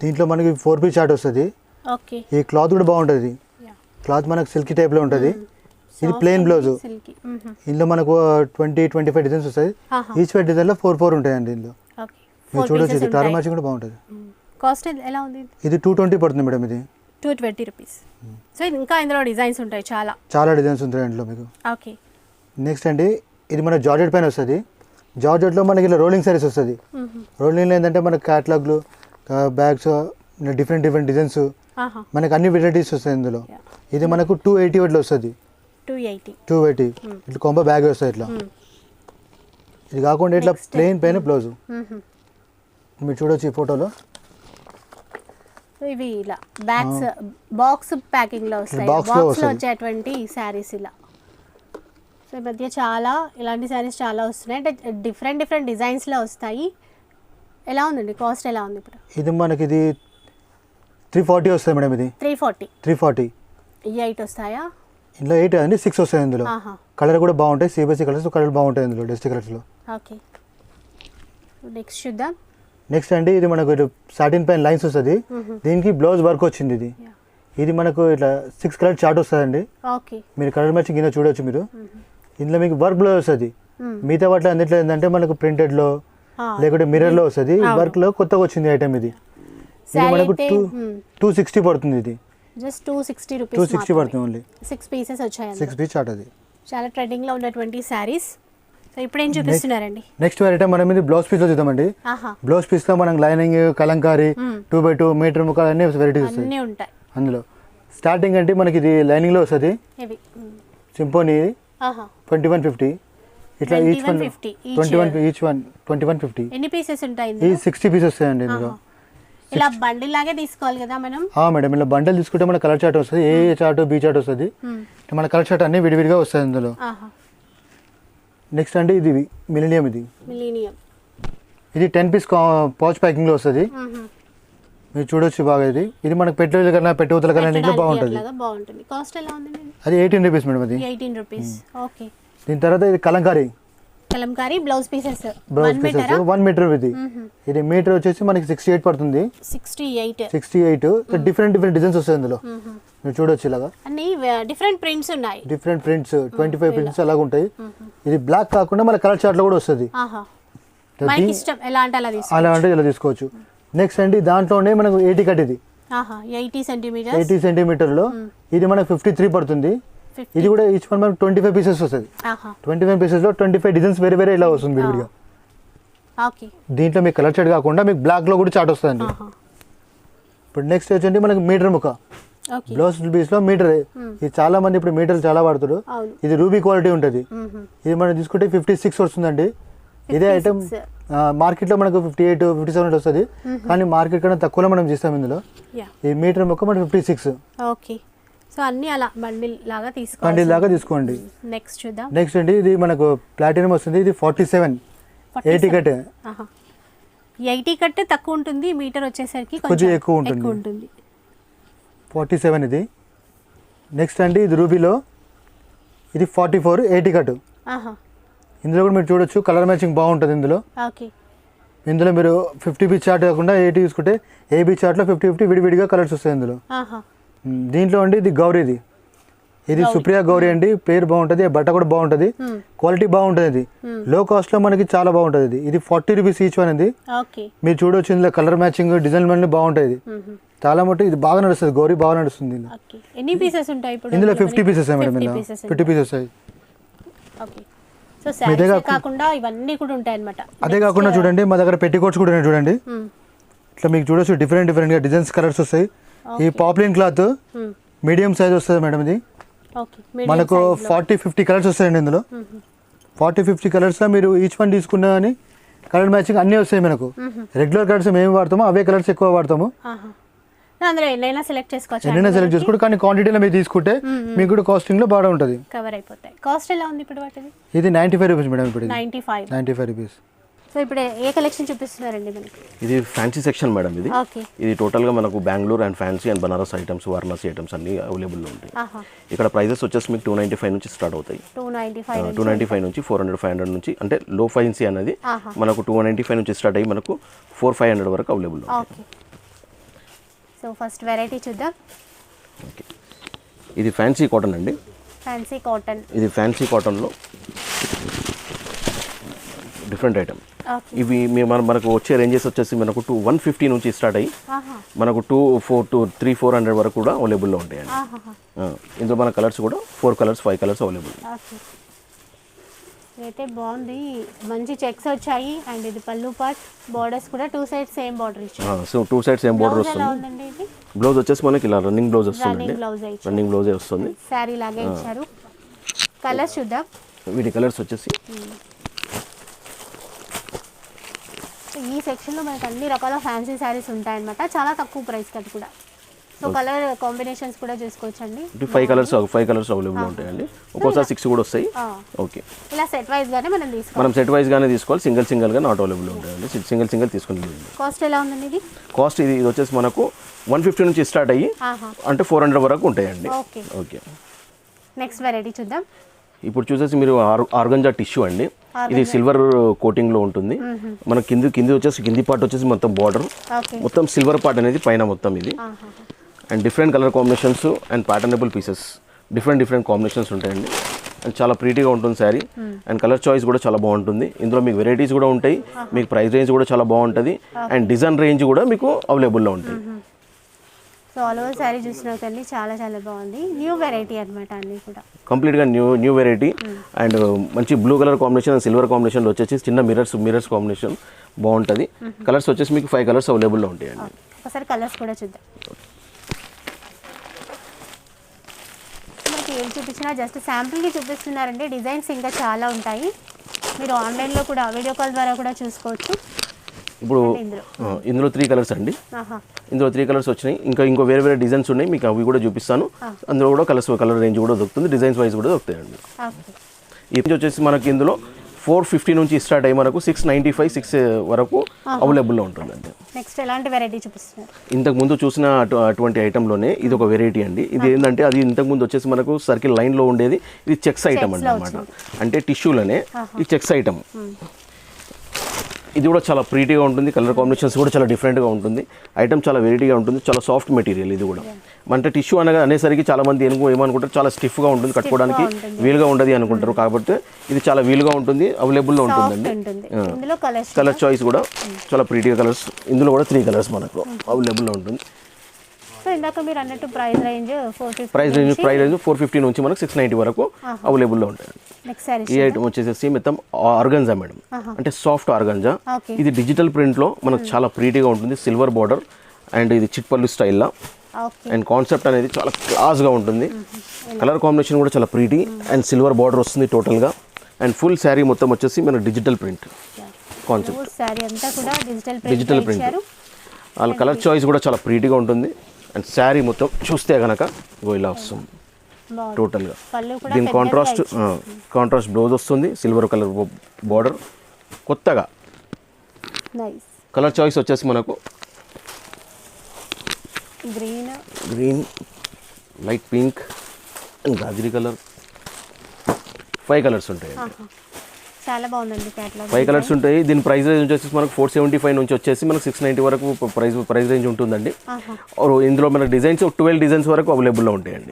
దీంట్లో మనకి 4 పీస్ చార్ట్ వస్తుంది.
ఓకే,
ఈ క్లాత్ కూడా బాగుంటుంది. క్లాత్ మనకు సిల్కీ టైప్లో ఉంటుంది. ఇది ప్లెయిన్ బ్లౌజ్. ఇందులో మనకు 20-25 డిజైన్స్ వస్తాయి. ఈచ్ 5 డిజైన్లో 4 ఉంటాయండి ఇందులో. మీరు చూడవచ్చు. ఇది కలర్ మ్యాచింగ్ కూడా బాగుంటుంది.
కాస్ట్ ఎలా ఉంది?
ఇది 220 పడుతుంది మేడం. ఇది
220 రూపీస్. సో ఇంకా ఇందులో డిజైన్స్ ఉంటాయి, చాలా
డిజైన్స్ ఉంటాయి ఇందులో మీకు.
ఓకే,
నెక్స్ట్ అండి ఇది మన జార్జెట్ పైన వస్తుంది. జార్జెట్లో మనకి ఇలా రోలింగ్ సారీస్ వస్తుంది. రోలింగ్లో ఏంటంటే మనకి క్యాటలాగ్లు, బ్యాగ్స్, డిఫరెంట్ డిజైన్స్, మనకి అన్ని వెరైటీస్ వస్తాయి ఇందులో. ఇది మనకు 280 వస్తుంది. 280 ఇట్లా కొంబ బ్యాగ్ వస్తుంది ఇట్లా. ఇది కాకుండా ఇట్లా ప్లెయిన్ పైన బ్లౌజ్. మీరు చూడొచ్చు ఈ ఫోటోలో.
ఇవి ఇలా బ్యాగ్స్ బాక్స్ ప్యాకింగ్ లో వస్తాయి. బాక్స్ లో వచ్చేటువంటి శారీస్ ఇలా. సో ఈ మధ్య చాలా ఇలాంటి శారీస్ చాలా వస్తున్నాయి. అంటే డిఫరెంట్ డిజైన్స్ లో వస్తాయి. ఎలా ఉందండి? కాస్ట్ ఎలా ఉంది ఇప్పుడు?
ఇది మనకి ఇది 340 వస్తుంది మేడం. ఇది 340. 8
వస్తాయా?
ఇందులో 8 అండి, 6 వస్తాయి ఇందులో. కలర్ కూడా బాగుంటాయి. సిబిఎస్ఈ కలర్స్ కలర్ బాగుంటాయి ఇందులో, డస్టీ కలర్స్లో.
ఓకే, నెక్స్ట్ చూద్దాం.
నెక్స్ట్ అండి ఇది మనకు సాటిన్ పైన లైన్స్ వస్తుంది. దీనికి బ్లౌజ్ వర్క్ వచ్చింది. ఇది మనకు ఇట్లా 6 కలర్ చార్ట్ వస్తుందండి. మీరు కలర్ మ్యాచింగ్ కింద చూడవచ్చు మీరు. ఇందులో మీకు వర్క్ బ్లౌజ్ వస్తుంది. మిగతా వాటిలో అన్నిట్లో ఏంటంటే మనకు ప్రింటెడ్లో లేకుంటే మిర్రర్లో వస్తుంది. వర్క్లో కొత్తగా వచ్చింది ఐటమ్. ఇది మనకు 260 పడుతుంది. ఇది
జస్ట్ 260 రూపీస్.
260 పడుతుంది ఓన్లీ.
6 పీసెస్ వచ్చాయి.
6 పీస్ చార్ట్. అది
చాలా ట్రెండింగ్లో ఉన్నటువంటి శారీస్. సో ఇప్పుడు ఏం చూపిస్తున్నారండి?
నెక్స్ట్ వెరైటీ మనం ఇది బ్లౌజ్ పీస్లో చూద్దామండి. బ్లౌజ్ పీస్లో మనం లైనింగ్, కలంకారీ, 2x2 మీటర్ ముక్కలు అన్ని వెరైటీస్
ఉంటాయి
అందులో. స్టార్టింగ్ అంటే మనకి ఇది లైనింగ్లో వస్తుంది. సింపోనీ 2150. ఇట్లా ఈచ్ వన్ 2150.
ఎన్ని పీసెస్ ఉంటాయి?
ఈ 60 పీసెస్ వస్తాయండి ఇందులో.
ఇలా బండిల్ లాగే తీసుకోవాలి కదా మనం?
మేడం, ఇలా బండిల్ తీసుకుంటే మన కలర్ చార్ట్ వస్తుంది. ఏ చార్ట్, బి చార్ట్ వస్తుంది. మన కలర్ చార్ట్ అన్ని విడివిడిగా వస్తాయి ఇందులో. నెక్స్ట్ అండి ఇది మిలీనియం. ఇది 10 పీస్ పౌచ్ ప్యాకింగ్లో వస్తుంది. మీరు చూడొచ్చు బాగా. ఇది మనకు పెట్రోల్ కన్నా పెట్టవతల కన్నా ఇంకా బాగుంటుంది.
కాస్ట్ ఎలా ఉంది?
అది 18 రూపీస్ మేడం. అది
18 రూపీస్. ఓకే.
దీని తర్వాత ఇది kalamkari.
Kalamkari blouse pieces
blouse pieces 1 metre ఇది మీటర్ వచ్చేసి మనకి 68 పడుతుంది. 68 డిఫరెంట్ డిజైన్స్ వస్తాయి ఇందులో. మీరు చూడొచ్చు ఇలాగా
అన్ని డిఫరెంట్ ప్రింట్స్ ఉన్నాయి.
డిఫరెంట్ ప్రింట్స్ 25 ప్రింట్స్ అలాగ ఉంటాయి. ఇది బ్లాక్ కాకుండా మన కలర్ చార్ట్ లో కూడా వస్తుంది.
మనకి ఇష్టం ఎలా అంటే
అలా అంటే ఇలా తీసుకోవచ్చు. నెక్స్ట్ అండి దాంట్లోనే మనకు 80 కట్ ఇది 80 సెంటీమీటర్లో ఇది మనకు 53 పడుతుంది. ఇది కూడా ఈచ్ వన్ మనకు 25 పీసెస్ వస్తుంది. 25 పీసెస్ లో 25 డిజైన్స్ వేరే ఇలా వస్తుంది విడివిడిగా. దీంట్లో మీకు కలర్ చార్ట్ కాకుండా మీకు బ్లాక్ లో కూడా చార్ట్ వస్తుందండి. ఇప్పుడు నెక్స్ట్ వచ్చేసి మనకి మీటర్ ముక్క బ్లౌజ్ పీస్ లో మీటర్. ఇది చాలా మంది ఇప్పుడు మీటర్లు చాలా వాడుతారు. ఇది రూబీ క్వాలిటీ ఉంటుంది. ఇది మనం తీసుకుంటే 56 వస్తుందండి. ఇదే ఐటమ్ మార్కెట్ లో మనకు 58, 57 వస్తుంది. కానీ మార్కెట్ కన్నా తక్కువలో మనం చేస్తాం ఇందులో. ఈ మీటర్ ముక్క మనకు 56.
ఓకే, సో అన్ని అలా బండిల్ లాగా
తీసుకోండి.
నెక్స్ట్ చూద్దాం.
నెక్స్ట్ అండి ఇది మనకు ప్లాటినం వస్తుంది. ఇది 47 80 కట్.
80 కట్ తక్కువ ఉంటుంది, మీటర్ వచ్చేసరికి
కొంచెం ఎక్కువ ఉంటుంది. 47 ఇది. నెక్స్ట్ అండి ఇది రూబీలో ఇది 44 80 కట్. ఇందులో కూడా మీరు చూడొచ్చు కలర్ మ్యాచింగ్ బాగుంటుంది ఇందులో. ఇందులో మీరు 50 పీస్ చార్ట్ కాకుండా 80 తీసుకుంటే ఏబీ చార్ట్లో 50 విడివిడిగా కలర్స్ వస్తాయి ఇందులో. దీంట్లో అండి ఇది గౌరీ. ఇది సుప్రియా గౌరీ అండి. పేరు బాగుంటుంది, బట్ట కూడా బాగుంటుంది, క్వాలిటీ బాగుంటుంది. ఇది లో కాస్ట్ లో మనకి చాలా బాగుంటుంది. ఇది 40 రూపీస్ ఈచ్ వన్. ఇది మీరు చూడొచ్చు ఇందులో కలర్ మ్యాచింగ్ డిజైన్ అన్ని బాగుంటుంది. చాలా మటు ఇది బాగా నడుస్తుంది. గౌరీ బాగా నడుస్తుంది.
ఎన్ని పీసెస్ ఉంటాయి ఇప్పుడు
ఇందులో? 50 pieces madam. 50 pieces.
So saris కాకుండా ఇవన్నీ కూడా ఉంటాయి అన్నమాట.
అదే కాకుండా చూడండి మా దగ్గర పెట్టికోట్స్ కూడా ఉన్నాయి చూడండి. ఇట్లా మీకు చూడొచ్చు డిఫరెంట్ గా డిజైన్స్ కలర్స్ వస్తాయి. ఈ పాప్లిన్ క్లాత్ మీడియం సైజ్ వస్తుంది మేడం. ఇది మనకు 40-50 కలర్స్ వస్తాయండి ఇందులో. 40-50 కలర్స్ లో మీరు ఈచ్ వన్ తీసుకున్నా అని కలర్ మ్యాచింగ్ అన్నీ వస్తాయి మనకు. రెగ్యులర్ కలర్స్ మేము వాడతాము, అవే కలర్స్ ఎక్కువ వాడతాము.
అందులో ఎన్నైనా సెలెక్ట్ చేసుకోవచ్చు.
కానీ క్వాంటిటీలో మీరు తీసుకుంటే మీకు కూడా కాస్టింగ్ లో బాగా ఉంటుంది.
కవర్ అయిపోతాయి. కాస్ట్ ఎలా ఉంది ఇప్పుడు వాటిది?
ఇది 95 రూపీస్ మేడం. ఇప్పుడు
95
రూపీస్.
సో ఇప్పుడు ఏ కలెక్షన్ చూపిస్తున్నారండి మనకి?
ఇది ఫ్యాన్సీ సెక్షన్ మేడం. ఇది టోటల్ గా మనకు Bengaluru and fancy and Banaras items, Varanasi items అన్ని అవైలబుల్ లో ఉంటాయి. ఇక్కడ ప్రైజెస్ వచ్చేసి మీకు 295 నుంచి స్టార్ట్ అవుతాయి. 295 నుంచి 400-500 నుంచి, అంటే లో ఫ్యాన్సీ అనేది మనకు 295 నుంచి స్టార్ట్ అయ్యి మనకు 400-500 వరకు అవైలబుల్ ఉంటాయి.
సో ఫస్ట్ వెరైటీ చూద్దాం.
ఓకే, ఇది ఫ్యాన్సీ కాటన్ అండి.
Fancy cotton. ఇది
ఫ్యాన్సీ కాటన్లో డిఫరెంట్ ఐటమ్. ఇవి మనకు వచ్చే రేంజెస్ వచ్చేసి మనకు 150 నుంచి స్టార్ట్ అయ్యి మనకు 300-400 వరకు కూడా అవైలబుల్లో ఉంటాయండి. ఇందులో మన కలర్స్ కూడా 4 కలర్స్ 5 కలర్స్ అవైలబుల్.
అయితే బాగుంది, మంచి చెక్స్ వచ్చాయి. అండ్ ఇది పళ్ళు పార్ట్, బోర్డర్స్ కూడా 2 సైడ్స్ సేమ్ బోర్డర్ ఇచ్చారు.
సో 2 సైడ్స్ సేమ్ బోర్డర్ వస్తుంది. బ్లౌజ్ వచ్చేసి మనకి ఇలా రన్నింగ్ బ్లౌజ్ వస్తుంది. రన్నింగ్ బ్లౌజే వస్తుంది.
సారీ లాగే ఇచ్చారు. కలర్స్ చూద్దాం.
వీటి కలర్స్ వచ్చేసి
ఈ సెక్షన్లో మనకి అన్ని రకాల ఫ్యాన్సీ శారీస్ ఉంటాయన్నమాట. చాలా తక్కువ ప్రైస్ అది కూడా. సో కలర్ కాంబినేషన్స్ కూడా చూసుకోవచ్చండి.
5 కలర్స్ అవైలబుల్ ఉంటాయండి. ఒక్కోసారి 6 కూడా వస్తాయి. ఓకే,
ఇలా సెట్ వైజ్ గానే
మనం సెట్ వైజ్ గానే తీసుకోవాలి. సింగిల్ గా నాట్ అవైలబుల్ ఉంటాయండి. సింగిల్ తీసుకుని.
కాస్ట్ ఎలా ఉందండి ఇది?
కాస్ట్ ఇది వచ్చేసి మనకు 150 నుంచి స్టార్ట్ అయ్యి అంటే 400 వరకు ఉంటాయండి. ఓకే,
నెక్స్ట్ వెరైటీ చూద్దాం.
ఇప్పుడు చూసేసి మీరు ఆర్గంజా టిష్యూ అండి. ఇది సిల్వర్ కోటింగ్ లో ఉంటుంది. మన కింది వచ్చేసి కింది పార్ట్ వచ్చేసి మొత్తం బార్డర్ మొత్తం సిల్వర్ పార్ట్ అనేది పైన మొత్తం ఇది. And different colour combinations and patternable pieces different combinations ఉంటాయండి. అండ్ చాలా ప్రీటీగా ఉంటుంది శారీ. అండ్ కలర్ చాయిస్ కూడా చాలా బాగుంటుంది. ఇందులో మీకు వెరైటీస్ కూడా ఉంటాయి. మీకు ప్రైస్ రేంజ్ కూడా చాలా బాగుంటుంది. అండ్ డిజైన్ రేంజ్ కూడా మీకు అవైలబుల్లో ఉంటాయి.
సో ఆల్ ఓవర్ శారీ చూసినట్టండి చాలా చాలా బాగుంది. న్యూ వెరైటీ అనమాట అన్నీ కూడా.
కంప్లీట్గా న్యూ వెరైటీ. అండ్ మంచి blue colour combination and silver కాంబినేషన్లో వచ్చేసి చిన్న మిరర్స్ కాంబినేషన్ బాగుంటుంది. కలర్స్ వచ్చేసి మీకు 5 కలర్స్ అవైలబుల్లో ఉంటాయండి.
ఒకసారి కలర్స్ కూడా చూద్దాం. మనకి ఏం చూపించినా జస్ట్ శాంపుల్కి చూపిస్తున్నారండి. డిజైన్స్ ఇంకా చాలా ఉంటాయి. మీరు ఆన్లైన్లో కూడా వీడియో కాల్ ద్వారా కూడా చూసుకోవచ్చు.
ఇప్పుడు ఇందులో 3 కలర్స్ అండి. ఇందులో 3 కలర్స్ వచ్చినాయి. ఇంకో వేరే డిజైన్స్ ఉన్నాయి. మీకు అవి కూడా చూపిస్తాను. అందులో కూడా కలర్ రేంజ్ కూడా దొరుకుతుంది. డిజైన్స్ వైజ్ కూడా దొరుకుతాయండి. ఈ రేంజ్ వచ్చేసి మనకి ఇందులో 450 నుంచి స్టార్ట్ అయ్యి మనకు 695 6 వరకు అవైలబుల్లో ఉంటుందండి.
నెక్స్ట్ ఎలాంటి వెరైటీ చూపిస్తున్నారు?
ఇంతకు ముందు చూసిన అటువంటి ఐటెంలోనే ఇది ఒక వెరైటీ అండి. ఇది ఏంటంటే అది ఇంతకు ముందు వచ్చేసి మనకు సర్కిల్ లైన్లో ఉండేది, ఇది చెక్స్ ఐటమ్ అండి అన్నమాట. అంటే టిష్యూలోనే ఈ చెక్స్ ఐటమ్. ఇది కూడా చాలా ప్రీటీగా ఉంటుంది, కలర్ కాంబినేషన్స్ కూడా చాలా డిఫరెంట్గా ఉంటుంది, ఐటమ్ చాలా వెరైటీగా ఉంటుంది, చాలా సాఫ్ట్ మెటీరియల్ ఇది కూడా. అంటే టిష్యూ అనగా అనేసరికి చాలా మంది ఏమనుకుంటారు, చాలా స్టిఫ్గా ఉంటుంది, కట్టుకోవడానికి వీలుగా ఉండదు అనుకుంటారు. కాబట్టి ఇది చాలా వీలుగా ఉంటుంది, అవైలబుల్లో ఉంటుందండి. కలర్ చాయిస్ కూడా చాలా ప్రీటీగా కలర్స్, ఇందులో కూడా 3 కలర్స్ మనకు అవైలబుల్లో ఉంటుంది.
సో ఇందాక మీరు అన్నట్టు ప్రైస్ రేంజ్
450 నుంచి మనకు 690 వరకు అవైలబుల్లో ఉంటాయి. ఈ ఐటమ్ వచ్చేసి మొత్తం ఆర్గంజా మేడం, అంటే సాఫ్ట్ ఆర్గంజా. ఇది డిజిటల్ ప్రింట్లో మనకు చాలా ప్రీటీగా ఉంటుంది, సిల్వర్ బార్డర్ అండ్ ఇది చిట్పల్లి స్టైల్లో. అండ్ కాన్సెప్ట్ అనేది చాలా క్లాస్గా ఉంటుంది, కలర్ కాంబినేషన్ కూడా చాలా ప్రీటీ అండ్ సిల్వర్ బార్డర్ వస్తుంది టోటల్గా. అండ్ ఫుల్ శారీ మొత్తం వచ్చేసి మనకు digital print concept, digital print. వాళ్ళ కలర్ చాయిస్ కూడా చాలా ప్రీటీగా ఉంటుంది. అండ్ శారీ మొత్తం చూస్తే కనుక ఇలా వస్తుంది టోటల్గా. దీని కాంట్రాస్ట్ బ్లౌజ్ వస్తుంది, సిల్వర్ కలర్ బార్డర్. కొత్తగా కలర్ చాయిస్ వచ్చేసి మనకు గ్రీన్, లైట్ పింక్ అండ్ గాజరీ కలర్. 5 కలర్స్ ఉంటాయి,
చాలా బాగుందండి.
5 కలర్స్ ఉంటాయి. దీని ప్రైస్ రేంజ్ వచ్చేసి మనకు 475 నుంచి వచ్చేసి మనకు 690 వరకు ప్రైస్ రేంజ్ ఉంటుందండి. ఇందులో మనకు డిజైన్స్ 12 డిజైన్స్ వరకు అవైలబుల్లో ఉంటాయండి.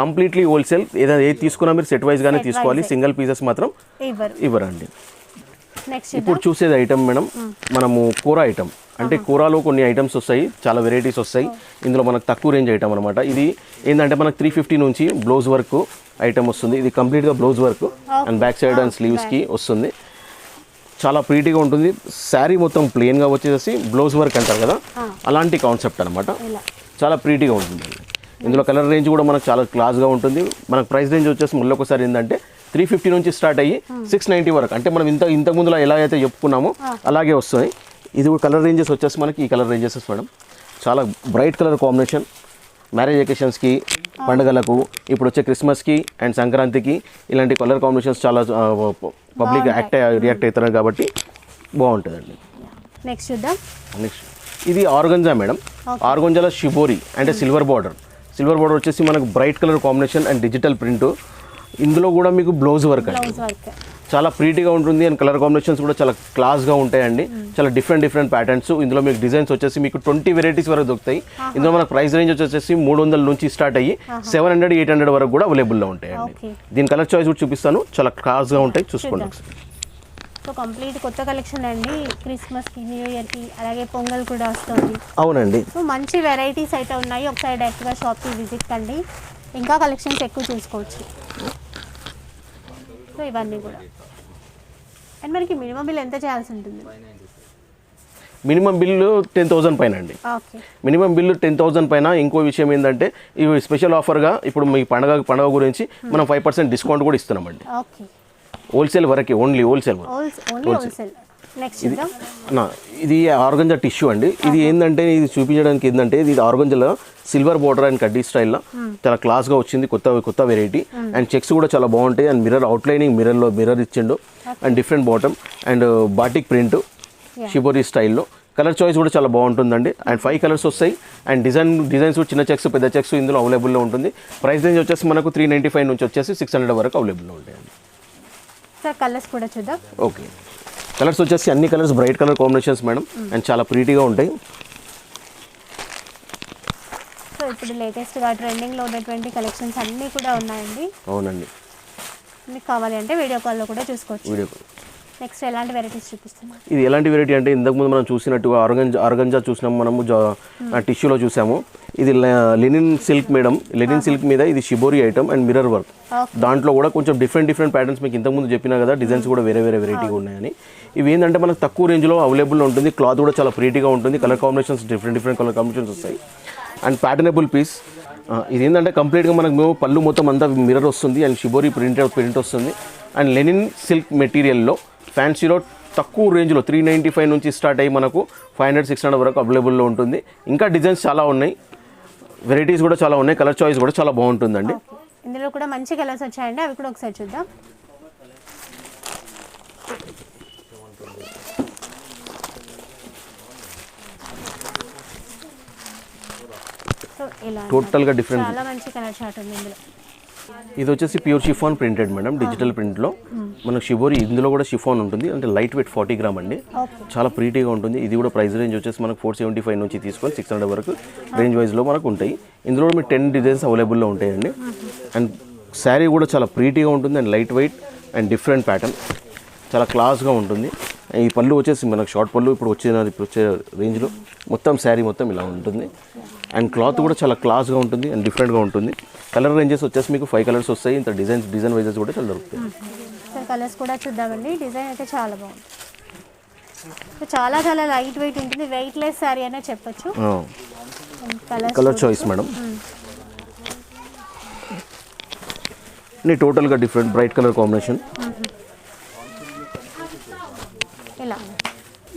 Completely wholesale. ఏది తీసుకున్నా మీరు సెట్ వైజ్ గానే తీసుకోవాలి, సింగిల్ పీసెస్ మాత్రం ఇవ్వరండి. ఇప్పుడు చూసేది ఐటమ్ మేడం, మనము కూర ఐటమ్. అంటే కూరలో కొన్ని ఐటమ్స్ వస్తాయి, చాలా వెరైటీస్ వస్తాయి. ఇందులో మనకు తక్కువ రేంజ్ ఐటమ్ అనమాట. ఇది ఏంటంటే మనకు 350 నుంచి బ్లౌజ్ వర్క్ ఐటమ్ వస్తుంది. ఇది కంప్లీట్గా blouse work and back side and స్లీవ్స్కి వస్తుంది. చాలా ప్రీటీగా ఉంటుంది. శారీ మొత్తం ప్లెయిన్గా వచ్చేసి బ్లౌజ్ వర్క్ అంటారు కదా, అలాంటి కాన్సెప్ట్ అనమాట. చాలా ప్రీటీగా ఉంటుంది. ఇందులో కలర్ రేంజ్ కూడా మనకు చాలా క్లాస్గా ఉంటుంది. మనకు ప్రైస్ రేంజ్ వచ్చేసి మళ్ళీ ఒకసారి ఏంటంటే 350 నుంచి స్టార్ట్ అయ్యి 690 వరకు. అంటే మనం ఇంతకుముందులో ఎలా అయితే చెప్పుకున్నామో అలాగే వస్తుంది. ఇది కలర్ రేంజెస్ వచ్చేసి మనకి ఈ కలర్ రేంజెస్ మేడం, చాలా బ్రైట్ కలర్ కాంబినేషన్. మ్యారేజ్ అకేషన్స్కి, పండుగలకు, ఇప్పుడు వచ్చే క్రిస్మస్కి అండ్ సంక్రాంతికి ఇలాంటి కలర్ కాంబినేషన్స్ చాలా పబ్లిక్ రియాక్ట్ అవుతున్నారు కాబట్టి బాగుంటుందండి.
నెక్స్ట్ చూద్దాం.
నెక్స్ట్ ఇది ఆర్గంజా మేడం. ఆర్గంజాలో షిబోరి అంటే సిల్వర్ బార్డర్ వచ్చేసి మనకు bright colour combination and digital print. ఇందులో కూడా మీకు బ్లౌజ్ వర్క్ అండి, చాలా ప్రీటీగా ఉంటుంది. అండ్ కలర్ కాంబినేషన్స్ కూడా చాలా క్లాస్గా ఉంటాయండి. చాలా డిఫరెంట్ ప్యాటర్న్స్. ఇందులో మీకు డిజైన్స్ వచ్చేసి మీకు 20 వెరైటీస్ వరకు దొరుకుతాయి. ఇందులో మనకు ప్రైస్ రేంజ్ వచ్చేసి 300 నుంచి స్టార్ట్ అయ్యి 700, 800 వరకు కూడా అవైలబుల్లో ఉంటాయండి. దీని కలర్ చాయిస్ కూడా చూపిస్తాను, చాలా క్లాస్గా ఉంటాయి, చూసుకోండి.
సో కంప్లీట్ కొత్త కలెక్షన్ అండి. క్రిస్మస్కి, న్యూ ఇయర్కి, అలాగే పొంగల్ కూడా వస్తుంది.
అవునండి.
సో మంచి వెరైటీస్ అయితే ఉన్నాయి. ఒకసారి డైరెక్ట్గా షాప్కి విజిట్ కండి, ఇంకా కలెక్షన్స్ ఎక్కువ చూసుకోవచ్చు. సో ఇవన్నీ కూడా. అండ్ మనకి మినిమం బిల్ ఎంత చేయాల్సి ఉంటుంది?
మినిమం బిల్లు 10,000 పైన అండి. మినిమం బిల్లు 10,000 పైన. ఇంకో విషయం ఏంటంటే ఇవి స్పెషల్ ఆఫర్గా ఇప్పుడు మీ పండగ గురించి మనం 5% డిస్కౌంట్ కూడా ఇస్తున్నామండి. హోల్సేల్ వరకే, ఓన్లీ హోల్సేల్. ఇది ఆర్గంజా టిష్యూ అండి. ఇది ఏంటంటే ఇది చూపించడానికి ఏంటంటే ఇది ఆర్గంజాలో సిల్వర్ బార్డర్ అండ్ కడ్డీ స్టైల్లో చాలా క్లాస్గా వచ్చింది, కొత్త వెరైటీ. అండ్ చెక్స్ కూడా చాలా బాగుంటాయి. అండ్ మిర్రర్ అవుట్లైనింగ్, మిర్రర్ ఇచ్చిండు. And different bottom and batik print shibori స్టైల్లో. కలర్ చాయిస్ కూడా చాలా బాగుంటుందండి. అండ్ 5 కలర్స్ వస్తాయి. అండ్ డిజైన్స్ చిన్న చెక్స్, పెద్ద చెక్స్ ఇందులో అవైలబుల్లో ఉంటుంది. ప్రైస్ రేంజ్ వచ్చేసి మనకు 395 నుంచి వచ్చేసి 600 వరకు అవైలబుల్లో ఉంటాయండి.
కలర్స్ కూడా చూద్దాం.
ఓకే, కలర్స్ వచ్చేసి అన్ని colours bright colour combinations madam. And చాలా ప్రీటీగా ఉంటాయి.
సో ఇప్పుడు లేటెస్ట్గా ట్రెండింగ్లో ఉన్నటువంటి కలెక్షన్స్ అన్నీ కూడా ఉన్నాయండి.
అవునండి.
మీకు కావాలి అంటే వీడియో కాల్లో కూడా చూసుకోవచ్చు.
వీడియో
నెక్స్ట్ ఎలాంటి వెరైటీస్ చూపిస్తున్నారు?
ఇది ఎలాంటి వెరైటీ అంటే ఇంతకుముందు మనం చూసినట్టుగా ఆర్గంజా చూసినాము, మనము టిష్యూలో చూసాము. ఇది Lenin silk madam. Lenin silk మీద ఇది shibori item and mirror work. దాంట్లో కూడా కొంచెం డిఫరెంట్ ప్యాటర్న్స్ మీకు ఇంతకుముందు చెప్పినా కదా, డిజైన్స్ కూడా వేరే వెరైటీగా ఉన్నాయని. ఇవి ఏంటంటే మనకు తక్కువ రేంజ్లో అవైలబుల్ ఉంటుంది. క్లాత్ కూడా చాలా ప్రీటీగా ఉంటుంది. Colour combinations different colour combinations వస్తాయి. And patternable piece. ఇది ఏంటంటే కంప్లీట్గా మనకు పళ్ళు మొత్తం అంతా మిర్రర్ వస్తుంది అండ్ షిబోరి ప్రింట్ వస్తుంది. అండ్ లెనిన్ సిల్క్ మెటీరియల్లో ఫ్యాన్సీలో తక్కువ రేంజ్లో 395 నుంచి స్టార్ట్ అయ్యి మనకు 500-600 వరకు అవైలబుల్లో ఉంటుంది. ఇంకా డిజైన్స్ చాలా ఉన్నాయి, వెరైటీస్ కూడా చాలా ఉన్నాయి, కలర్ చాయిస్ కూడా చాలా బాగుంటుందండి.
ఇందులో కూడా మంచి కలర్స్ వచ్చాయండి, అవి కూడా ఒకసారి చూద్దాం.
సో ఇలా
టోటల్గా డిఫరెంట్.
చాలా మంచి కలర్ చార్ట్ ఉంది ఇందులో.
ఇది వచ్చేసి pure chiffon printed madam, digital ప్రింట్లో మనకు షిబోరి. ఇందులో కూడా షిఫాన్ ఉంటుంది, అంటే లైట్ వెయిట్ 40 గ్రామ్ అండి. చాలా ప్రీటీగా ఉంటుంది. ఇది కూడా ప్రైస్ రేంజ్ వచ్చేసి మనకు 475 నుంచి తీసుకొని 600 వరకు రేంజ్ వైజ్లో మనకు ఉంటాయి. ఇందులో కూడా మీకు 10 డిజైన్స్ అవైలబుల్లో ఉంటాయండి. అండ్ శారీ కూడా చాలా ప్రీటీగా ఉంటుంది and light weight and different pattern, చాలా క్లాస్గా ఉంటుంది. ఈ పళ్ళు వచ్చేసి మనకు షార్ట్ పళ్ళు ఇప్పుడు వచ్చే రేంజ్లో మొత్తం శారీ మొత్తం ఇలా ఉంటుంది. అండ్ క్లాత్ కూడా చాలా క్లాస్గా ఉంటుంది అండ్ డిఫరెంట్గా ఉంటుంది. కలర్ రేంజెస్ వచ్చేసి మీకు 5 కలర్స్ వస్తాయి. ఇంత డిజైన్ వైజెస్ కూడా చాలా దొరుకుతాయి.
సార్ కలర్స్ కూడా చూద్దామండి. డిజైన్ అయితే చాలా బాగుంది. చాలా చాలా లైట్ వెయిట్ ఉంటుంది, వెయిట్ లెస్ శారీ అనే చెప్పొచ్చు.
కలర్ చాయిస్ మేడం, టోటల్గా డిఫరెంట్ బ్రైట్ కలర్ కాంబినేషన్.
ఇలా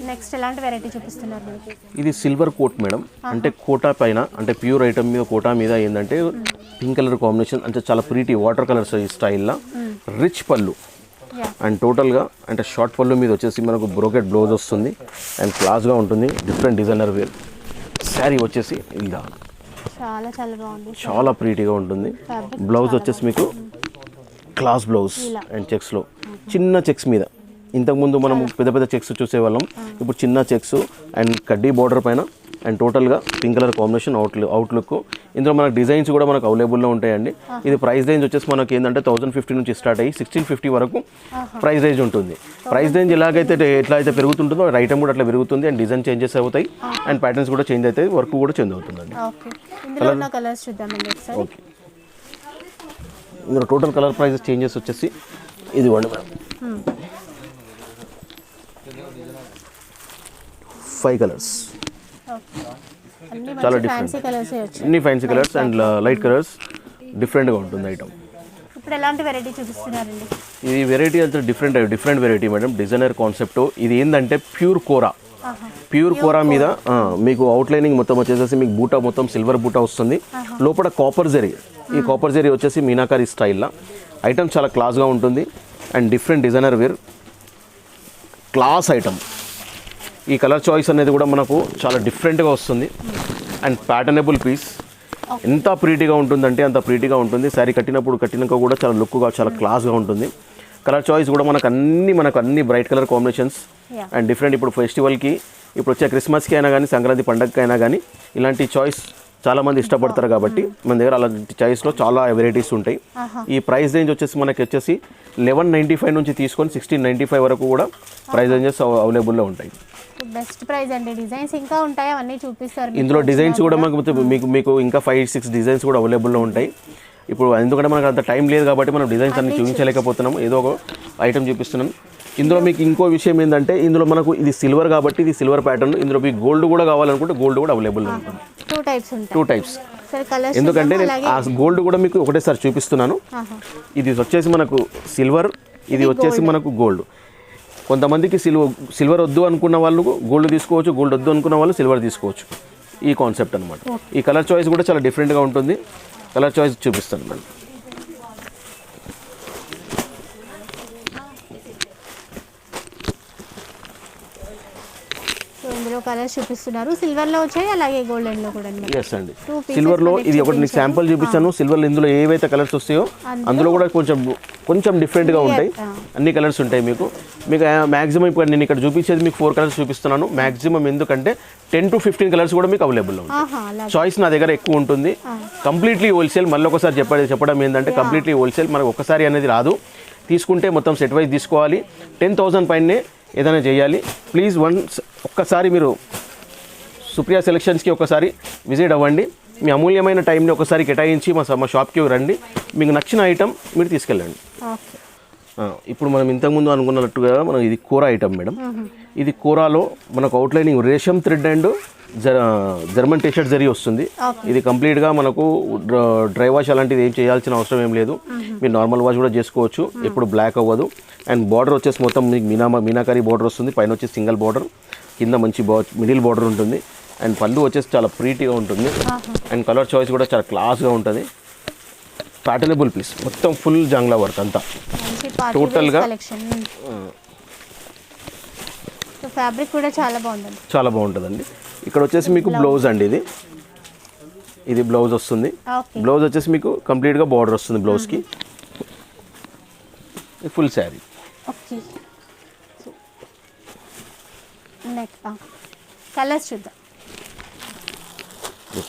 నెక్స్ట్ ఎలాంటి వెరైటీ చూపిస్తున్నారు మనకి?
ఇది సిల్వర్ కోట్ మేడం, అంటే కోటా పైన, అంటే ప్యూర్ ఐటమ్ మీద కోటా మీద ఏంటంటే పింక్ కలర్ కాంబినేషన్, అంటే చాలా ప్రీటీ వాటర్ కలర్స్ స్టైల్లో రిచ్ పళ్ళు. అండ్ టోటల్గా అంటే షార్ట్ పళ్ళు మీద వచ్చేసి మనకు బ్రోకెట్ బ్లౌజ్ వస్తుంది అండ్ క్లాస్గా ఉంటుంది. డిఫరెంట్ డిజైనర్ వేర్ శారీ వచ్చేసి ఇలా
చాలా చాలా బాగుంది,
చాలా ప్రీటీగా ఉంటుంది. బ్లౌజ్ వచ్చేసి మీకు క్లాస్ బ్లౌజ్ అండ్ చెక్స్లో చిన్న చెక్స్ మీద. ఇంతకుముందు మనం పెద్ద పెద్ద చెక్స్ చూసేవాళ్ళం, ఇప్పుడు చిన్న చెక్స్ అండ్ కడ్డీ బార్డర్ పైన అండ్ టోటల్గా పింక్ కలర్ కాంబినేషన్ అవుట్లుక్. ఇందులో మనకు డిజైన్స్ కూడా మనకు అవైలబుల్లో ఉంటాయండి. ఇది ప్రైస్ రేంజ్ వచ్చేసి మనకి ఏంటంటే 1050 నుంచి స్టార్ట్ అయ్యి 1650 వరకు ప్రైస్ రేంజ్ ఉంటుంది. ప్రైస్ రేంజ్ ఎట్లా అయితే పెరుగుతుంటుందో ఐటమ్ కూడా అట్లా పెరుగుతుంది అండ్ డిజైన్ చేంజెస్ అవుతాయి అండ్ ప్యాటర్న్స్ కూడా చేంజ్ అవుతాయి, వర్క్ కూడా చేంజ్ అవుతుందండి. ఓకే, ఇందులో టోటల్ కలర్ ప్రైజెస్ చేంజెస్ వచ్చేసి ఇది ఇవ్వండి మేడం. 5 కలర్స్, చాలా డిఫరెంట్, అన్ని fancy colours and light colours, డిఫరెంట్గా ఉంటుంది ఐటమ్.
ఇప్పుడు ఎలాంటి వెరైటీ చూపిస్తున్నారండి?
ఇది వెరైటీ అయితే different variety madam, designer concept. ఇది ఏంటంటే ప్యూర్ కోరా మీద మీకు అవుట్లైనింగ్ మొత్తం వచ్చేసి మీకు బూటా మొత్తం సిల్వర్ బూటా వస్తుంది. లోపల కాపర్ జరీ, ఈ కాపర్ జరీ వచ్చేసి మీనాకారి స్టైల్లో ఐటమ్ చాలా క్లాస్గా ఉంటుంది and different designer wear class item. ఈ కలర్ చాయిస్ అనేది కూడా మనకు చాలా డిఫరెంట్గా వస్తుంది అండ్ ప్యాటర్నబుల్ పీస్. ఎంత ప్రీటీగా ఉంటుందంటే అంత ప్రీటీగా ఉంటుంది. శారీ కట్టినాక కూడా చాలా లుక్గా చాలా క్లాస్గా ఉంటుంది. కలర్ చాయిస్ కూడా మనకు అన్ని bright colour combinations and different. ఇప్పుడు ఫెస్టివల్కి, ఇప్పుడు వచ్చే క్రిస్మస్కి అయినా కానీ, సంక్రాంతి పండగకి అయినా కానీ ఇలాంటి చాయిస్ చాలామంది ఇష్టపడతారు కాబట్టి మన దగ్గర అలాంటి చాయిస్లో చాలా వెరైటీస్ ఉంటాయి. ఈ ప్రైస్ రేంజ్ వచ్చేసి మనకి 1195 నుంచి తీసుకొని 1695 వరకు కూడా ప్రైస్ రేంజెస్ అవైలబుల్లో ఉంటాయి.
బెస్ట్ ప్రైస్ అండి. డిజైన్స్ ఇంకా ఉంటాయి, అవన్నీ చూపిస్తారు.
ఇందులో డిజైన్స్ కూడా మీకు ఇంకా 5-6 డిజైన్స్ కూడా అవైలబుల్లో ఉంటాయి. ఇప్పుడు ఎందుకంటే మనకు అంత టైం లేదు కాబట్టి మనం డిజైన్స్ అన్ని చూపించలేకపోతున్నాం, ఏదో ఒక ఐటమ్ చూపిస్తున్నాం. ఇందులో మీకు ఇంకో విషయం ఏంటంటే ఇందులో మనకు ఇది సిల్వర్ కాబట్టి ఇది సిల్వర్ ప్యాటర్న్. ఇందులో మీకు గోల్డ్ కూడా కావాలనుకుంటే గోల్డ్ కూడా అవైలబుల్లో ఉంటుంది. 2 టైప్స్. ఎందుకంటే నేను ఆ గోల్డ్ కూడా మీకు ఒకటేసారి చూపిస్తున్నాను. ఇది వచ్చేసి మనకు సిల్వర్, ఇది వచ్చేసి మనకు గోల్డ్. కొంతమందికి సిల్వర్ వద్దు అనుకున్న వాళ్ళు గోల్డ్ తీసుకోవచ్చు, గోల్డ్ వద్దు అనుకున్న వాళ్ళు సిల్వర్ తీసుకోవచ్చు. ఈ కాన్సెప్ట్ అనమాట. ఈ కలర్ చాయిస్ కూడా చాలా డిఫరెంట్గా ఉంటుంది. కలర్ చాయిస్ చూపిస్తాను మేడం.
ఇందులో కలర్స్ చూపిస్తున్నారు, సిల్వర్లో వచ్చాయి, అలాగే గోల్డెన్లో కూడా.
ఎస్ అండి, సిల్వర్లో ఇది ఒకటి నీకు శాంపుల్ చూపిస్తాను. సిల్వర్లో ఇందులో ఏవైతే కలర్స్ వస్తాయో అందులో కూడా కొంచెం డిఫరెంట్గా ఉంటాయి. అన్ని కలర్స్ ఉంటాయి మీకు మ్యాక్సిమం. ఇప్పుడు నేను ఇక్కడ చూపించేది మీకు 4 కలర్స్ చూపిస్తున్నాను మ్యాక్సిమం, ఎందుకంటే 10 to 15 కలర్స్ కూడా మీకు అవైలబుల్లో ఉంటాయి. చాయిస్ నా దగ్గర ఎక్కువ ఉంటుంది. Completely wholesale. మళ్ళీ ఒకసారి చెప్పడం ఏంటంటే కంప్లీట్లీ హోల్సేల్. మనకు ఒకసారి అనేది రాదు, తీసుకుంటే మొత్తం సెట్ వైజ్ తీసుకోవాలి. 10,000 పైనే ఏదైనా చేయాలి. ప్లీజ్ ఒక్కసారి మీరు సుప్రియా సెలెక్షన్స్కి ఒకసారి విజిట్ అవ్వండి. మీ అమూల్యమైన టైంని ఒకసారి కేటాయించి మా షాప్కి రండి. మీకు నచ్చిన ఐటమ్ మీరు తీసుకెళ్ళండి. ఇప్పుడు మనం ఇంతకుముందు అనుకున్నట్టుగా మనం ఇది కూర ఐటమ్ మేడం. ఇది కూరలో మనకు అవుట్లైనింగ్ రేషం thread and German T shirt zari వస్తుంది. ఇది కంప్లీట్గా మనకు డ్రై వాష్ అలాంటిది ఏం చేయాల్సిన అవసరం ఏం లేదు. మీరు నార్మల్ వాష్ కూడా చేసుకోవచ్చు, ఎప్పుడు బ్లాక్ అవ్వదు. అండ్ బార్డర్ వచ్చేసి మొత్తం మీకు మీనాకారి బార్డర్ వస్తుంది. పైన వచ్చేసి సింగిల్ బార్డర్, కింద మంచి మిడిల్ బార్డర్ ఉంటుంది. అండ్ పళ్ళు వచ్చేసి చాలా ప్రీటీగా ఉంటుంది. అండ్ కలర్ చాయిస్ కూడా చాలా క్లాస్గా ఉంటుంది. ప్యాటర్నబుల్ పీస్, మొత్తం ఫుల్ జాంగ్లా వర్క్ అంతా టోటల్గా.
ఫ్యాబ్రిక్ కూడా చాలా బాగుంటుంది,
చాలా బాగుంటుందండి. ఇక్కడ వచ్చేసి మీకు బ్లౌజ్ అండి. ఇది బ్లౌజ్ వస్తుంది.
ఓకే.
బ్లౌజ్ వచ్చేసి మీకు కంప్లీట్గా బార్డర్ వస్తుంది బ్లౌజ్కి. Full sari.
Okay. Neck colours చూద్దాం.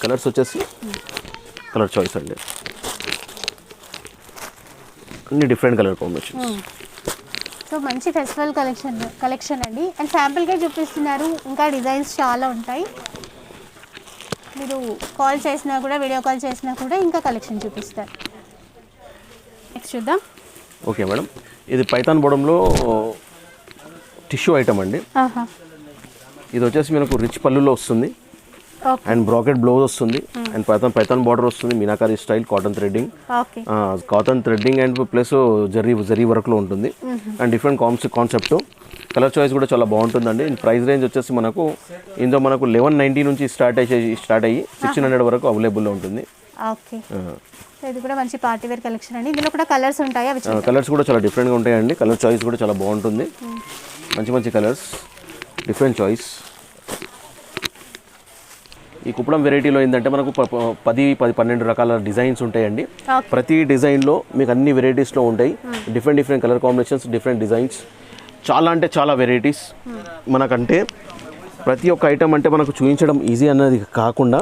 కలర్స్ వచ్చేసి కలర్ చాయిస్ అండి, అన్ని డిఫరెంట్ కలర్ కాంబినేషన్.
సో మంచి ఫెస్టివల్ కలెక్షన్ అండి. అండ్ శాంపుల్గా చూపిస్తున్నారు, ఇంకా డిజైన్స్ చాలా ఉంటాయి. మీరు కాల్ చేసినా కూడా, వీడియో కాల్ చేసినా కూడా ఇంకా కలెక్షన్ చూపిస్తారు. నెక్స్ట్ చూద్దాం.
ఓకే మేడం, ఇది పైతాన్ బోడంలో టిష్యూ ఐటమ్ అండి. ఇది వచ్చేసి మనకు రిచ్ పళ్ళులో వస్తుంది అండ్ బ్రాకెట్ బ్లౌజ్ వస్తుంది అండ్ పైతాన్ బార్డర్ వస్తుంది, meenakari style cotton threading and plus zari వర్క్లో ఉంటుంది and different concept. Colour choice కూడా చాలా బాగుంటుందండి. ప్రైస్ రేంజ్ వచ్చేసి మనకు ఇందులో మనకు 1190 నుంచి స్టార్ట్ అయ్యి 1600 వరకు అవైలబుల్లో ఉంటుంది.
ఓకే. ఇది కూడా మంచి పార్టీ వేర్ కలెక్షన్ అండి. ఇందులో కూడా కలర్స్ ఉంటాయి,
కలర్స్ కూడా చాలా డిఫరెంట్గా ఉంటాయండి. కలర్ చాయిస్ కూడా చాలా బాగుంటుంది, మంచి కలర్స్, డిఫరెంట్ చాయిస్. ఈ కుప్పడం వెరైటీలో ఏంటంటే మనకు 10-12 రకాల డిజైన్స్ ఉంటాయండి. ప్రతి డిజైన్లో మీకు అన్ని వెరైటీస్లో ఉంటాయి, different colour combinations, different designs, చాలా అంటే చాలా వెరైటీస్. మనకంటే ప్రతి ఒక్క ఐటమ్ అంటే మనకు చూపించడం ఈజీ అన్నది కాకుండా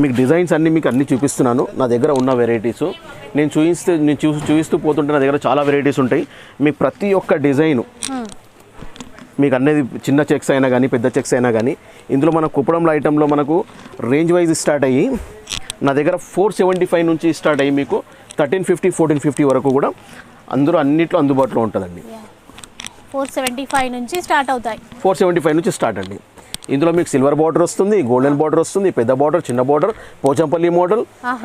మీకు డిజైన్స్ మీకు అన్నీ చూపిస్తున్నాను. నా దగ్గర ఉన్న వెరైటీస్ నేను చూపిస్తూ పోతుంటే నా దగ్గర చాలా వెరైటీస్ ఉంటాయి. మీకు ప్రతి ఒక్క డిజైను మీకు అనేది చిన్న చెక్స్ అయినా కానీ పెద్ద చెక్స్ అయినా కానీ ఇందులో మన కుప్పడంలో ఐటెంలో మనకు రేంజ్ వైజ్ స్టార్ట్ అయ్యి నా దగ్గర 475 నుంచి స్టార్ట్ అయ్యి మీకు 1350, 1450 వరకు కూడా అన్నిట్లో అందుబాటులో ఉంటుందండి.
475 నుంచి స్టార్ట్ అవుతాయి.
475 నుంచి స్టార్ట్ అండి. ఇందులో మీకు సిల్వర్ బార్డర్ వస్తుంది, గోల్డెన్ బార్డర్ వస్తుంది, పెద్ద బార్డర్, చిన్న border, Pochampally model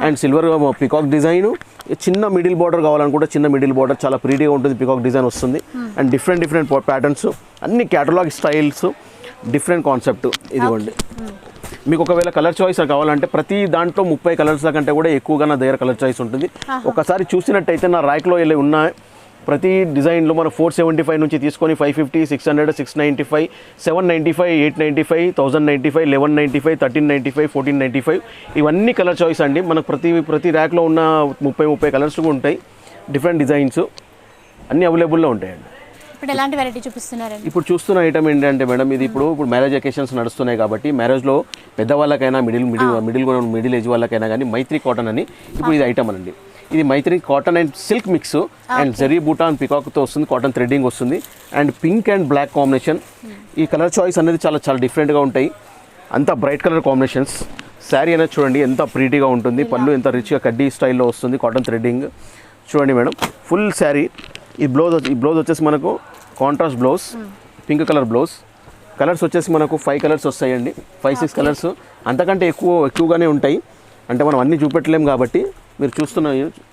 and silver peacock design. చిన్న మిడిల్ బార్డర్ కావాలనుకుంటే చిన్న మిడిల్ బార్డర్ చాలా ప్రీటీగా ఉంటుంది, పికాక్ డిజైన్ వస్తుంది అండ్ డిఫరెంట్ ప్యాటర్న్స్, అన్ని క్యాటలాగ్ స్టైల్స్, డిఫరెంట్ కాన్సెప్ట్. ఇదిగోండి, మీకు ఒకవేళ కలర్ చాయిస్ కావాలంటే ప్రతి దాంట్లో 30 కలర్స్ కంటే కూడా ఎక్కువగా నా దగ్గర కలర్ చాయిస్ ఉంటుంది. ఒకసారి చూసినట్టయితే నా ర్యాక్లో ఇలా ఉన్న ప్రతి డిజైన్లో మనం 475 నుంచి తీసుకొని 550, 600, 695, 795, 895, 1095, 1195, 1395, 1495 ఇవన్నీ కలర్ చాయిస్ అండి. మనకు ప్రతి ర్యాక్లో ఉన్న 30 కలర్స్ కూడా ఉంటాయి, డిఫరెంట్ డిజైన్స్ అన్నీ అవైలబుల్లో ఉంటాయండి.
ఇప్పుడు ఎలాంటి వెరైటీ చూపిస్తున్నారండి?
ఇప్పుడు చూస్తున్న ఐటమ్ ఏంటంటే మేడం, ఇది ఇప్పుడు మ్యారేజ్ అకేషన్స్ నడుస్తున్నాయి కాబట్టి మ్యారేజ్లో పెద్దవాళ్ళకైనా మిడిల్ ఏజ్ వాళ్ళకైనా కానీ మైత్రి కాటన్ అని ఇప్పుడు ఇది ఐటమ్ అండి. ఇది Maitri cotton and silk mix and zari buta and పికాక్తో వస్తుంది, కాటన్ థ్రెడ్డింగ్ వస్తుంది and pink and black combination. ఈ కలర్ చాయిస్ అనేది చాలా డిఫరెంట్గా ఉంటాయి, అంతా బ్రైట్ కలర్ కాంబినేషన్స్. శారీ అనేది చూడండి ఎంత ప్రీటీగా ఉంటుంది, పళ్ళు ఎంత రిచ్గా కడ్డీ స్టైల్లో వస్తుంది, కాటన్ థ్రెడ్డింగ్ చూడండి మేడం. ఫుల్ శారీ. ఈ బ్లౌజ్ వచ్చేసి మనకు contrast blouse, pink colour blouse. Colours వచ్చేసి మనకు 5 కలర్స్ వస్తాయండి, 5-6 కలర్స్, అంతకంటే ఎక్కువగానే ఉంటాయి. అంటే మనం అన్నీ చూపెట్టలేము కాబట్టి మీరు చూస్తున్న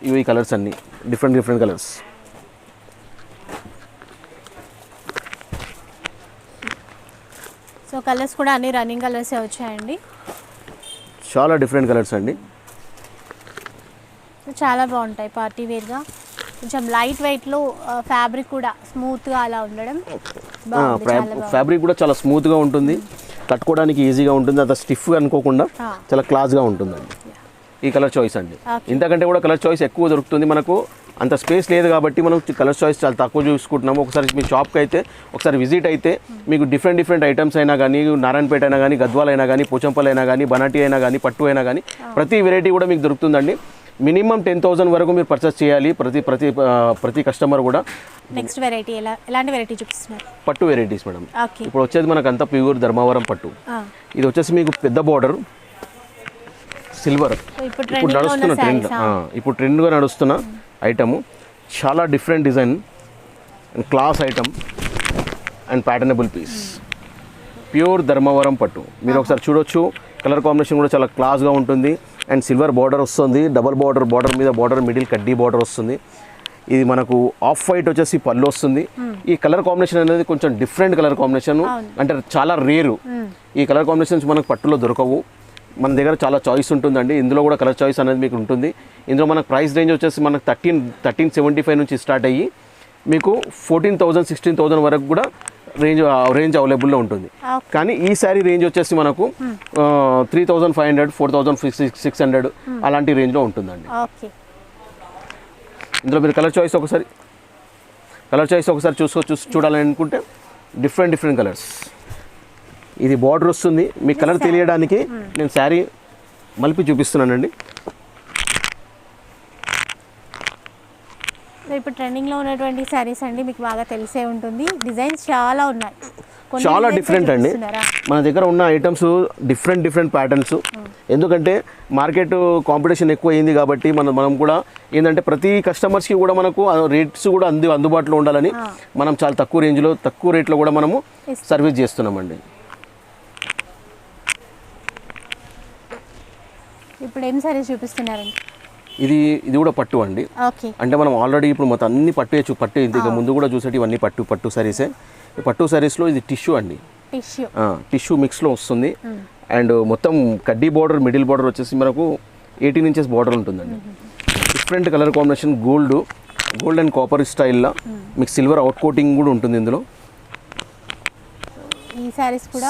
ఇవి కలర్స్ అన్నీ డిఫరెంట్ కలర్స్.
సో కలర్స్ కూడా అన్ని రన్నింగ్ కలర్సే వచ్చాయండి,
చాలా డిఫరెంట్ కలర్స్ అండి.
చాలా బాగుంటాయి పార్టీ వేర్గా, కొంచెం లైట్ వెయిట్లో, ఫ్యాబ్రిక్ కూడా స్మూత్గా అలా ఉండడం.
ఫ్యాబ్రిక్ కూడా చాలా స్మూత్గా ఉంటుంది, కట్టుకోవడానికి ఈజీగా ఉంటుంది, అంత స్టిఫ్గా అనుకోకుండా చాలా క్లాస్గా ఉంటుందండి. ఈ కలర్ చాయిస్ అండి. ఇంతకంటే కూడా కలర్ చాయిస్ ఎక్కువ దొరుకుతుంది, మనకు అంత స్పేస్ లేదు కాబట్టి మనం కలర్ చాయిస్ చాలా తక్కువ చూసుకుంటున్నాము. ఒకసారి మీ షాప్కి అయితే ఒకసారి విజిట్ అయితే మీకు డిఫరెంట్ ఐటమ్స్ అయినా కానీ, నారాయణపేట అయినా కానీ, గద్వాల్ అయినా కానీ, పోచంపల్లి అయినా కానీ, బనాటి అయినా కానీ, పట్టు అయినా కానీ ప్రతి వెరైటీ కూడా మీకు దొరుకుతుందండి. మినిమం 10,000 వరకు మీరు పర్చేస్ చేయాలి ప్రతి కస్టమర్ కూడా.
నెక్స్ట్ వెరైటీ ఎలాంటి వెరైటీ చూపిస్తున్నారు?
పట్టు వెరైటీస్ మేడం. ఇప్పుడు వచ్చేది మనకు అంతా ప్యూర్ ధర్మవరం పట్టు. ఇది వచ్చేసి మీకు పెద్ద బార్డర్, సిల్వర్, ఇప్పుడు నడుస్తున్న ట్రెండ్గా నడుస్తున్న ఐటము, చాలా different design and class item and patternable piece, pure Dharmavaram పట్టు. మీరు ఒకసారి చూడొచ్చు, కలర్ కాంబినేషన్ కూడా చాలా క్లాస్గా ఉంటుంది అండ్ సిల్వర్ బార్డర్ వస్తుంది, డబల్ బార్డర్ మీద మిడిల్ కడ్డీ బార్డర్ వస్తుంది. ఇది మనకు ఆఫ్ వైట్ వచ్చేసి పళ్ళు వస్తుంది. ఈ కలర్ కాంబినేషన్ అనేది కొంచెం డిఫరెంట్ కలర్ కాంబినేషన్, అంటే చాలా రేరు. ఈ కలర్ కాంబినేషన్స్ మనకు పట్టులో దొరకవు, మన దగ్గర చాలా చాయిస్ ఉంటుందండి. ఇందులో కూడా కలర్ చాయిస్ అనేది మీకు ఉంటుంది. ఇందులో మనకు ప్రైస్ రేంజ్ వచ్చేసి మనకు 1375 నుంచి స్టార్ట్ అయ్యి మీకు 14,000, 16,000 వరకు కూడా రేంజ్ అవైలబుల్లో ఉంటుంది. కానీ ఈ శారీ రేంజ్ వచ్చేసి మనకు 3500, 4600 అలాంటి రేంజ్లో ఉంటుందండి. ఇందులో మీరు కలర్ చాయిస్ ఒకసారి చూడాలని అనుకుంటే డిఫరెంట్ కలర్స్. ఇది బార్డర్ వస్తుంది. మీ కలర్ తెలియడానికి నేను శారీ మలిపి చూపిస్తున్నానండి.
ఇప్పుడు ట్రెండింగ్లో ఉన్నటువంటి శారీస్ అండి, మీకు బాగా తెలిసే ఉంటుంది. డిజైన్స్ చాలా ఉన్నాయి,
చాలా డిఫరెంట్ అండి. మన దగ్గర ఉన్న ఐటమ్స్ డిఫరెంట్ ప్యాటర్న్స్. ఎందుకంటే మార్కెట్ కాంపిటీషన్ ఎక్కువ అయింది కాబట్టి మనం కూడా ఏంటంటే ప్రతి కస్టమర్స్కి కూడా మనకు రేట్స్ కూడా అందుబాటులో ఉండాలని మనం చాలా తక్కువ రేట్లో కూడా మనము సర్వీస్ చేస్తున్నామండి.
ఇప్పుడు ఏం సారీస్ చూపిస్తున్నారండి?
ఇది కూడా పట్టు అండి. అంటే మనం ఆల్రెడీ ఇప్పుడు మొత్తం అన్ని పట్టు ఇంతకు ముందు కూడా చూసేటి ఇవన్నీ పట్టు సారీసే. ఈ పట్టు సారీస్లో ఇది టిష్యూ అండి, టిష్యూ మిక్స్లో వస్తుంది. అండ్ మొత్తం కడ్డీ బార్డర్, మిడిల్ బార్డర్ వచ్చేసి మనకు 18 ఇంచెస్ బార్డర్ ఉంటుందండి. Different colour combination, gold and copper స్టైల్లో మీకు సిల్వర్ అవుట్ కోటింగ్ కూడా ఉంటుంది ఇందులో.
ఈ సారీస్ కూడా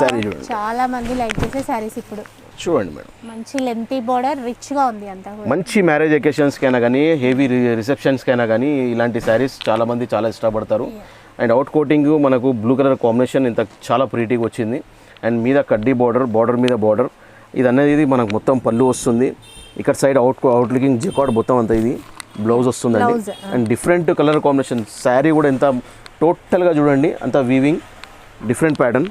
చాలా మంది లైక్ చేసే సారీస్. ఇప్పుడు
చూడండి మేడం,
మంచి లెంతీ బార్డర్, రిచ్గా ఉంది అంతా కూడా.
మంచి మ్యారేజ్ అకేషన్స్కైనా కానీ, హెవీ రిసెప్షన్స్కైనా కానీ ఇలాంటి శారీస్ చాలామంది చాలా ఇష్టపడతారు. అండ్ అవుట్ కోటింగ్ మనకు బ్లూ కలర్ కాంబినేషన్ ఇంత చాలా ప్రీటీగా వచ్చింది. అండ్ మీద కడ్డీ బార్డర్ మీద బార్డర్. ఇది అనేది మనకు మొత్తం పళ్ళు వస్తుంది. ఇక్కడ సైడ్ అవుట్ లుకింగ్ జికార్డ్ మొత్తం అంతా ఇది బ్లౌజ్ వస్తుందండి. And different colour combination. Sari కూడా ఎంత టోటల్గా చూడండి, అంత వీవింగ్, డిఫరెంట్ ప్యాటర్న్.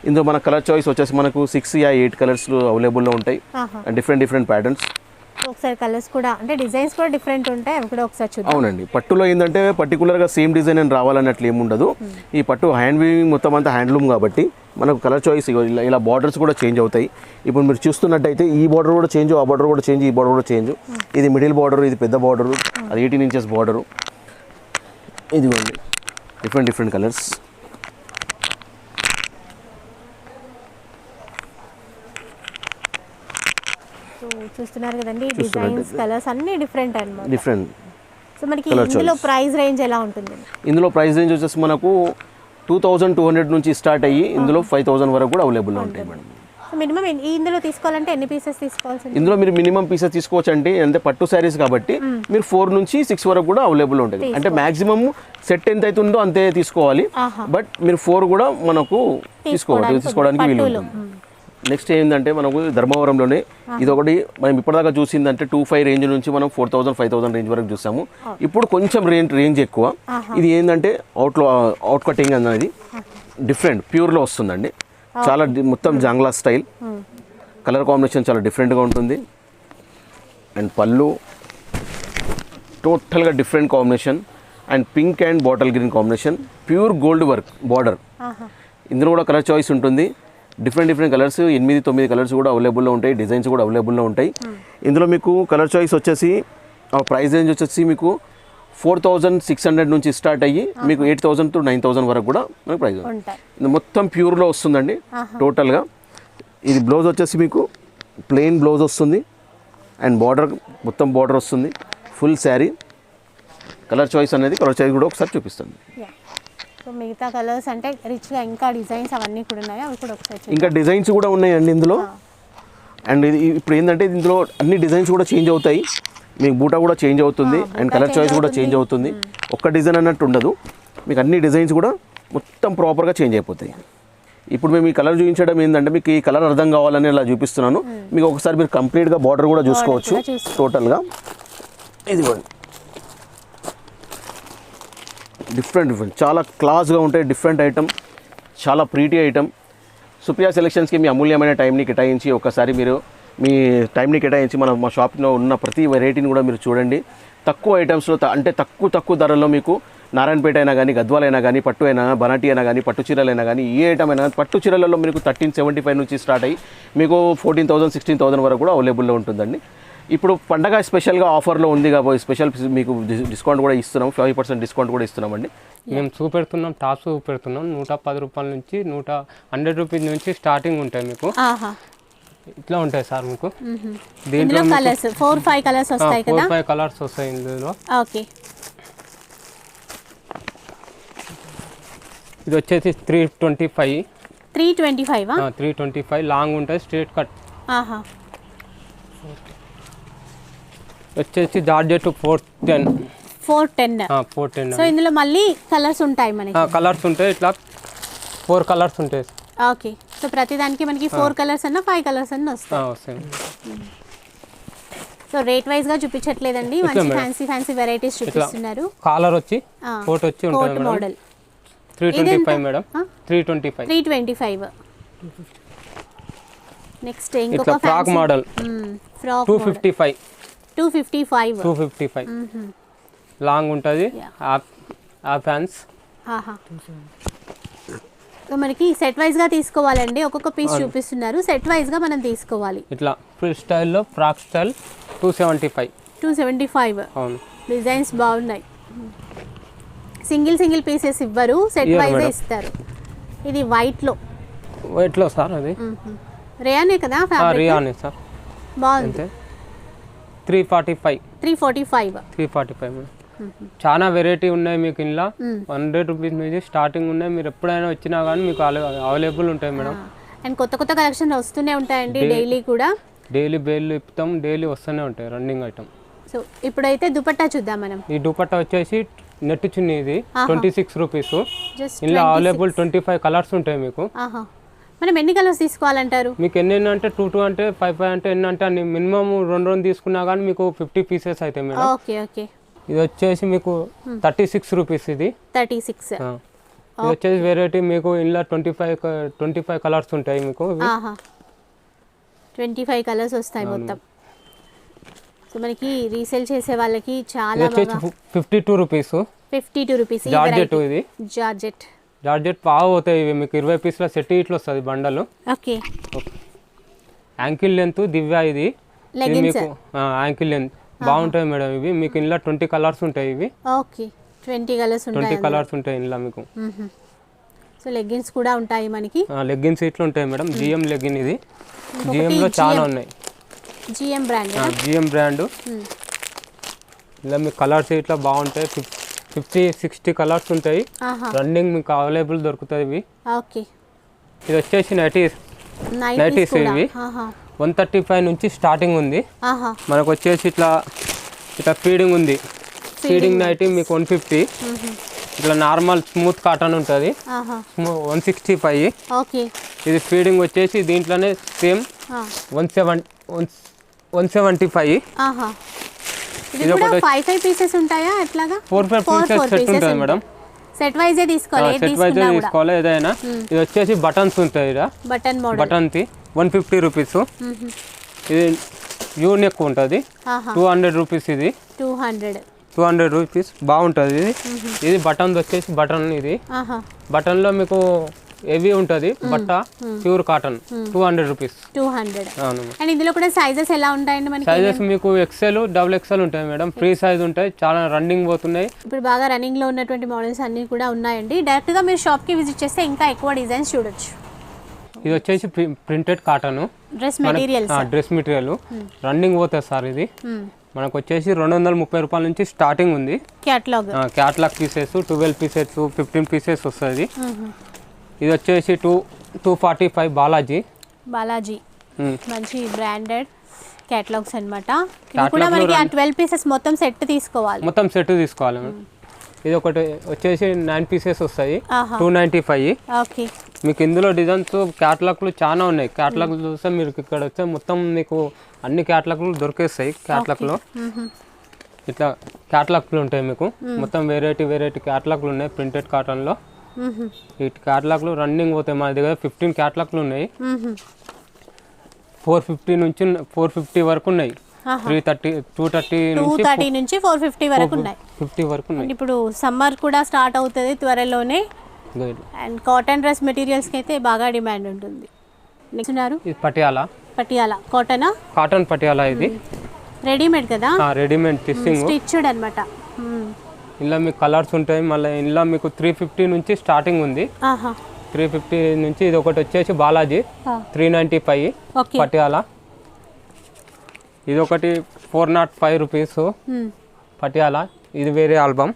ఇందులో మన కలర్ చాయిస్ వచ్చేసి మనకు 6 or 8 కలర్స్ అవైలబుల్లో ఉంటాయి. And different patterns.
ఒకసారి కలర్స్ కూడా అంటే డిజైన్స్ కూడా డిఫరెంట్ ఉంటాయి, అవి కూడా ఒకసారి చూద్దాం.
అవునండి, పట్టులో ఏంటంటే పర్టికులర్గా సేమ్ డిజైన్ అని రావాలన్నట్లు ఏముండదు. ఈ పట్టు హ్యాండ్ వీవింగ్ మొత్తం అంతా హ్యాండ్లూమ్ కాబట్టి మనకు కలర్ చాయిస్ ఇలా బార్డర్స్ కూడా చేంజ్ అవుతాయి. ఇప్పుడు మీరు చూస్తున్నట్టయితే ఈ బార్డర్ కూడా చేంజ్, ఆ బార్డర్ కూడా చేంజ్, ఈ బార్డర్ కూడా చేంజ్. ఇది మిడిల్ బార్డర్, ఇది పెద్ద బార్డర్, అది 18 ఇంచెస్ బార్డరు. ఇదిగోండి డిఫరెంట్ కలర్స్.
చూస్తున్నారు కదండి, డిజైన్స్, కలర్స్ అన్ని డిఫరెంట్ అన్నమాట.
డిఫరెంట్.
సో మనకి ఇందులో ప్రైస్ రేంజ్ ఎలా ఉంటుంది?
ఇందులో ప్రైస్ రేంజ్ వచ్చేసి మనకు 2200 నుంచి స్టార్ట్ అయ్యి ఇందులో 5000 వరకు కూడా అవైలబుల్ ఉంటాయి మేడం.
మినిమం ఇందులో తీసుకోవాలంటే ఎన్ని పీసెస్ తీసుకోవాల్సింది?
ఇందులో మీరు మినిమం పీసెస్ తీసుకోవచ్చు అంటే పట్టు శారీస్ కాబట్టి మీరు 4 నుంచి 6 వరకు కూడా అవైలబుల్ ఉంటుంది. అంటే మాక్సిమం సెట్ ఎంత అవుతుందో అంతే తీసుకోవాలి. బట్ మీరు 4 కూడా మనకు తీసుకోవడానికి వీలు ఉంటుంది. నెక్స్ట్ ఏంటంటే మనకు ధర్మవరంలోనే ఇది ఒకటి మనం ఇప్పటిదాకా చూసిందంటే 2500 రేంజ్ నుంచి మనం 4000, 5000 రేంజ్ వరకు చూసాము. ఇప్పుడు కొంచెం రేంజ్ ఎక్కువ. ఇది ఏంటంటే అవుట్ కటింగ్ అనేది డిఫరెంట్ ప్యూర్లో వస్తుందండి. చాలా మొత్తం జాంగ్లా స్టైల్. కలర్ కాంబినేషన్ చాలా డిఫరెంట్గా ఉంటుంది. అండ్ పళ్ళు టోటల్గా different combination. And pink and bottle green combination, pure gold work border. ఇందులో కూడా కలర్ చాయిస్ ఉంటుంది. డిఫరెంట్ కలర్స్, 8-9 కలర్స్ కూడా అవైలబుల్లో ఉంటాయి. డిజైన్స్ కూడా అవైలబుల్లో ఉంటాయి. ఇందులో మీకు కలర్ చాయిస్ వచ్చేసి ప్రైస్ రేంజ్ వచ్చేసి మీకు 4600 నుంచి స్టార్ట్ అయ్యి మీకు 8000 to 9000 వరకు కూడా మనకు ప్రైస్ ఉంటుంది. మొత్తం ప్యూర్లో వస్తుందండి టోటల్గా. ఇది బ్లౌజ్ వచ్చేసి మీకు ప్లెయిన్ బ్లౌజ్ వస్తుంది. అండ్ బార్డర్ మొత్తం బార్డర్ వస్తుంది. ఫుల్ శారీ. కలర్ చాయిస్ కూడా ఒకసారి చూపిస్తుంది.
సో మిగతా కలర్స్ అంటే రిచ్గా ఇంకా డిజైన్స్ అవన్నీ కూడా ఉన్నాయి, అవి కూడా ఒకసారి
ఇంకా డిజైన్స్ కూడా ఉన్నాయండి ఇందులో. అండ్ ఇది ఇప్పుడు ఏంటంటే ఇందులో అన్ని డిజైన్స్ కూడా చేంజ్ అవుతాయి. మీకు బూటా కూడా చేంజ్ అవుతుంది. అండ్ కలర్ చాయిస్ కూడా చేంజ్ అవుతుంది. ఒక్క డిజైన్ అన్నట్టు ఉండదు. మీకు అన్ని డిజైన్స్ కూడా మొత్తం ప్రాపర్గా చేంజ్ అయిపోతాయి. ఇప్పుడు మేము ఈ కలర్ చూపించడం ఏంటంటే మీకు ఈ కలర్ అర్థం కావాలని అలా చూపిస్తున్నాను. మీకు ఒకసారి మీరు కంప్లీట్గా బార్డర్ కూడా చూసుకోవచ్చు టోటల్గా. ఇదిగోండి డిఫరెంట్ చాలా క్లాస్గా ఉంటాయి. డిఫరెంట్ ఐటమ్, చాలా ప్రీటీ ఐటమ్. సుప్రియా సెలెక్షన్స్కి మీ అమూల్యమైన టైంని కేటాయించి ఒకసారి మీరు మీ టైంని కేటాయించి మా షాప్లో ఉన్న ప్రతి వెరైటీని కూడా మీరు చూడండి. తక్కువ ఐటమ్స్లో అంటే తక్కువ ధరల్లో మీకు నారాయణపేట అయినా కానీ, గద్వాల్ అయినా కానీ, పట్టు అయినా, బనాటీ అయినా కానీ, పట్టు చీరలైనా కానీ, ఏ ఐటమ్ అయినా పట్టు చీరలలో మీకు 1375 నుంచి స్టార్ట్ అయ్యి మీకు 14,000, 16,000 వరకు కూడా అవైలబుల్లో ఉంటుందండి. ఇప్పుడు పండగ స్పెషల్గా ఆఫర్లో ఉంది కాబట్టి స్పెషల్ మీకు డిస్కౌంట్ కూడా ఇస్తున్నాం. 5% డిస్కౌంట్ కూడా ఇస్తున్నామండి.
మేము చూపెడుతున్నాం, టాప్స్ చూపెడుతున్నాం. 110 రూపాయల నుంచి 100 రూపీస్ నుంచి స్టార్టింగ్ ఉంటాయి. మీకు ఇట్లా ఉంటాయి సార్. మీకు
దీంట్లో కలర్స్ 4-5 కలర్స్ వస్తాయి కదా?
4-5 కలర్స్ వస్తాయి ఇందులో.
ఓకే.
ఇది వచ్చేసి 325.
325
325 లాంగ్ ఉంటుంది, స్ట్రేట్ కట్.
ఆహా.
వచ్చేసి జార్జెట్ 410.
410. సో ఇందులో మళ్ళీ కలర్స్ ఉంటాయి మనకి.
కలర్స్ ఉంటాయి, ఇట్లా 4 కలర్స్ ఉంటాయి.
ఓకే. సో ప్రతిదానికి మనకి 4 కలర్స్ అన్న 5 కలర్స్ అన్న వస్తాయి. సో రేట్ వైజ్ గా చూపించట్లేదండి, మంచి ఫ్యాన్సీ వెరైటీస్ చూపిస్తున్నారు.
కాలర్ వచ్చి కోట్ వచ్చి ఉంటుంది మేడం.
Model
325 madam. 325.
నెక్స్ట్ ఇంకొక
ఫ్రాక్ మోడల్.
ఫ్రాక్
255.
255
లాంగ్ ఉంటుంది ఆ ఫ్యాన్స్.
సో మనకి సెట్ వైజ్ గా తీసుకోవాలండి, ఒక్కొక్క పీస్ చూపిస్తున్నారు, సెట్ వైజ్ గా మనం తీసుకోవాలి.
ఇట్లా ఫ్రీ స్టైల్లో ఫ్రాక్ స్టైల్ 275. అవును.
డిజైన్స్ బాగున్నాయి. సింగిల్ పీసెస్ ఇవ్వరు, సెట్ వైజ్ ఇస్తారు. ఇది వైట్ లో
సార్, అది
రేయానే కదా ఫ్యాబ్రిక్?
రియానే సార్.
బాగుంది.
345 చాలా వెరైటీ ఉన్నాయి మీకు. ఇంట్లో 100 రూపీస్ నుంచి స్టార్టింగ్ ఉన్నాయి. మీరు ఎప్పుడైనా వచ్చినా కానీ మీకు అవైలబుల్ ఉంటాయి మేడం.
అండ్ కొత్త కలెక్షన్ వస్తూనే ఉంటాయండి డైలీ కూడా.
డైలీ బేళ్ళు ఇప్పుతాం, డైలీ వస్తూనే ఉంటాయి రన్నింగ్ ఐటమ్.
సో ఇప్పుడైతే దుపట్టా చూద్దాం మనం.
ఈ దుపట్టా వచ్చేసి నెట్ చున్నీ, ఇది 26 రూపీస్. ఇందులో అవైలబుల్ 25 కలర్స్ ఉంటాయి మీకు.
మనం ఎన్ని కలర్స్ తీసుకోవాలంటారు?
మీకు ఎన్ని అంటే 2 అంటే 5 అంటే ఎన్ని అంటే అన్ని మినిమం 2 తీసుకున్నా కానీ మీకు 50 పీసెస్ అవుతాయి మేడం.
ఓకే.
ఇది వచ్చేసి మీకు 36 రూపీస్. ఇది
36.
ఇది వచ్చేసి వెరైటీ మీకు ఇందులో 25 కలర్స్ ఉంటాయి మీకు.
25 కలర్స్ వస్తాయి మొత్తం. సో మనకి రీసేల్ చేసే వాళ్ళకి చాలా
52 రూపీస్.
52 రూపీస్.
జార్జెట్, ఇది జార్జెట్ బాగా పోతాయి ఇవి మీకు. 20 పీసుల సెట్ ఇట్లా వస్తుంది బండలు.
ఓకే.
యాంకిల్ లెంత్ దివ్య, ఇది మీకు యాంకిల్ లెంత్ బాగుంటాయి మేడం. ఇవి మీకు ఇందులో 20 కలర్స్ ఉంటాయి. ఇవి
ఓకే. 20 కలర్స్ ఉంటాయి
ఇందులో మీకు.
సో లెగ్గిన్స్ కూడా ఉంటాయి మనకి.
లెగ్గిన్స్ ఇట్లా ఉంటాయి మేడం. జిఎం లెగ్గిన్, ఇది జిఎం లో చాలా ఉన్నాయి.
GM
brand. ఇలా మీకు కలర్స్ ఇట్లా బాగుంటాయి. 50-60 కలర్స్ ఉంటాయి. రన్నింగ్ మీకు అవైలబుల్ దొరుకుతుంది ఇవి.
ఓకే.
ఇది వచ్చేసి నైటీస్ ఇవి 135 నుంచి స్టార్టింగ్ ఉంది. మనకు వచ్చేసి ఇట్లా ఫీడింగ్ ఉంది. ఫీడింగ్ నైటీ మీకు 150. ఇట్లా నార్మల్ స్మూత్ కాటన్ ఉంటుంది 165. ఇది ఫీడింగ్ వచ్చేసి దీంట్లోనే సేమ్ 175.
ఇది కూడా 5 పీసెస్ ఉంటాయా? ఎట్లాగా
4 పీసెస్ సెట్ ఉంటుంది మేడం.
సెట్ వైజ్
తీసుకోవాలి ఏదైనా. ఇది వచ్చేసి బటన్స్ ఉంటాయి. Button 150 rupees. ఇది యూ నెక్ ఉంటుంది 200 రూపీస్. ఇది 200 రూపీస్ బాగుంటుంది. ఇది బటన్ వచ్చేసి బటన్. ఇది బటన్లో మీకు హెవీ ఉంటుంది బట్ట, ప్యూర్ కాటన్ 200 రూపీస్.
200. అండ్ ఇందులో కూడా సైజెస్ ఎలా ఉంటాయండి మనకి?
సైజెస్ మీకు XL, XXL ఉంటాయి మేడం. ఫ్రీ సైజ్ ఉంటాయి, చాలా రన్నింగ్ పోతున్నాయి.
ఇప్పుడు బాగా రన్నింగ్ లో ఉన్నటువంటి మోడల్స్ అన్ని కూడా ఉన్నాయండి. డైరెక్ట్ గా మీరు షాప్ కి విజిట్ చేస్తే ఇంకా ఎక్కువ డిజైన్స్ చూడొచ్చు.
ఇది వచ్చేసి printed cotton
dress
material running పోతుంది సార్. ఇది మనకు వచ్చేసి 230 రూపాయల నుంచి స్టార్టింగ్ ఉంది. క్యాటలాగ్ పీసెస్ 12 పీసెస్ 15 పీసెస్ వస్తుంది. ఇది వచ్చేసి 245 బాలాజీ
మంచి బ్రాండెడ్ కేటలాగ్స్ అన్నమాట. ఇది కూడా మనకి 12 పీసెస్ మొత్తం సెట్ తీసుకోవాలి.
ఇది ఒకటి వచ్చేసి 9 పీసెస్ వస్తాయి 295.
ఓకే.
మీకు ఇందులో డిజైన్స్ క్యాటలాగ్లు చాలా ఉన్నాయి. క్యాటలాగ్ చూస్తే మీరు ఇక్కడ వస్తే మొత్తం మీకు అన్ని క్యాటలాగ్లు దొరికేస్తాయి. క్యాటలాగ్లో ఇట్లా క్యాటలాగ్లు ఉంటాయి మీకు. మొత్తం వెరైటీ క్యాటలాగ్లు ఉన్నాయి ప్రింటెడ్ కాటన్లో. ఈ క్యాటలాగ్లు రన్నింగ్ పోతాయి. మా దగ్గర 15 క్యాటలాగ్లు ఉన్నాయి. 450 నుంచి 450 వరకు ఉన్నాయి. 230
నుంచి 450 వరకు ఉన్నాయి.
50 వరకు ఉన్నాయి.
ఇప్పుడు సమ్మర్ కూడా స్టార్ట్ అవుతుంది త్వరలోనే. అండ్ కాటన్ డ్రెస్ మెటీరియల్స్ కి అయితే బాగా డిమాండ్ ఉంటుంది.
ఇది పటియాలా
కాటన్
పటియాలా. ఇది
రెడీమేడ్ కదా?
రెడీమేడ్
స్టిచ్డ్ అన్నమాట.
ఇలా మీకు కలర్స్ ఉంటాయి. మళ్ళీ ఇలా మీకు 350 నుంచి స్టార్టింగ్ ఉంది. 350 నుంచి. ఇది ఒకటి వచ్చేసి బాలాజీ 395 పటియాలా. ఇది ఒకటి 405 రూపీస్ పటియాలా. ఇది వేరే ఆల్బమ్.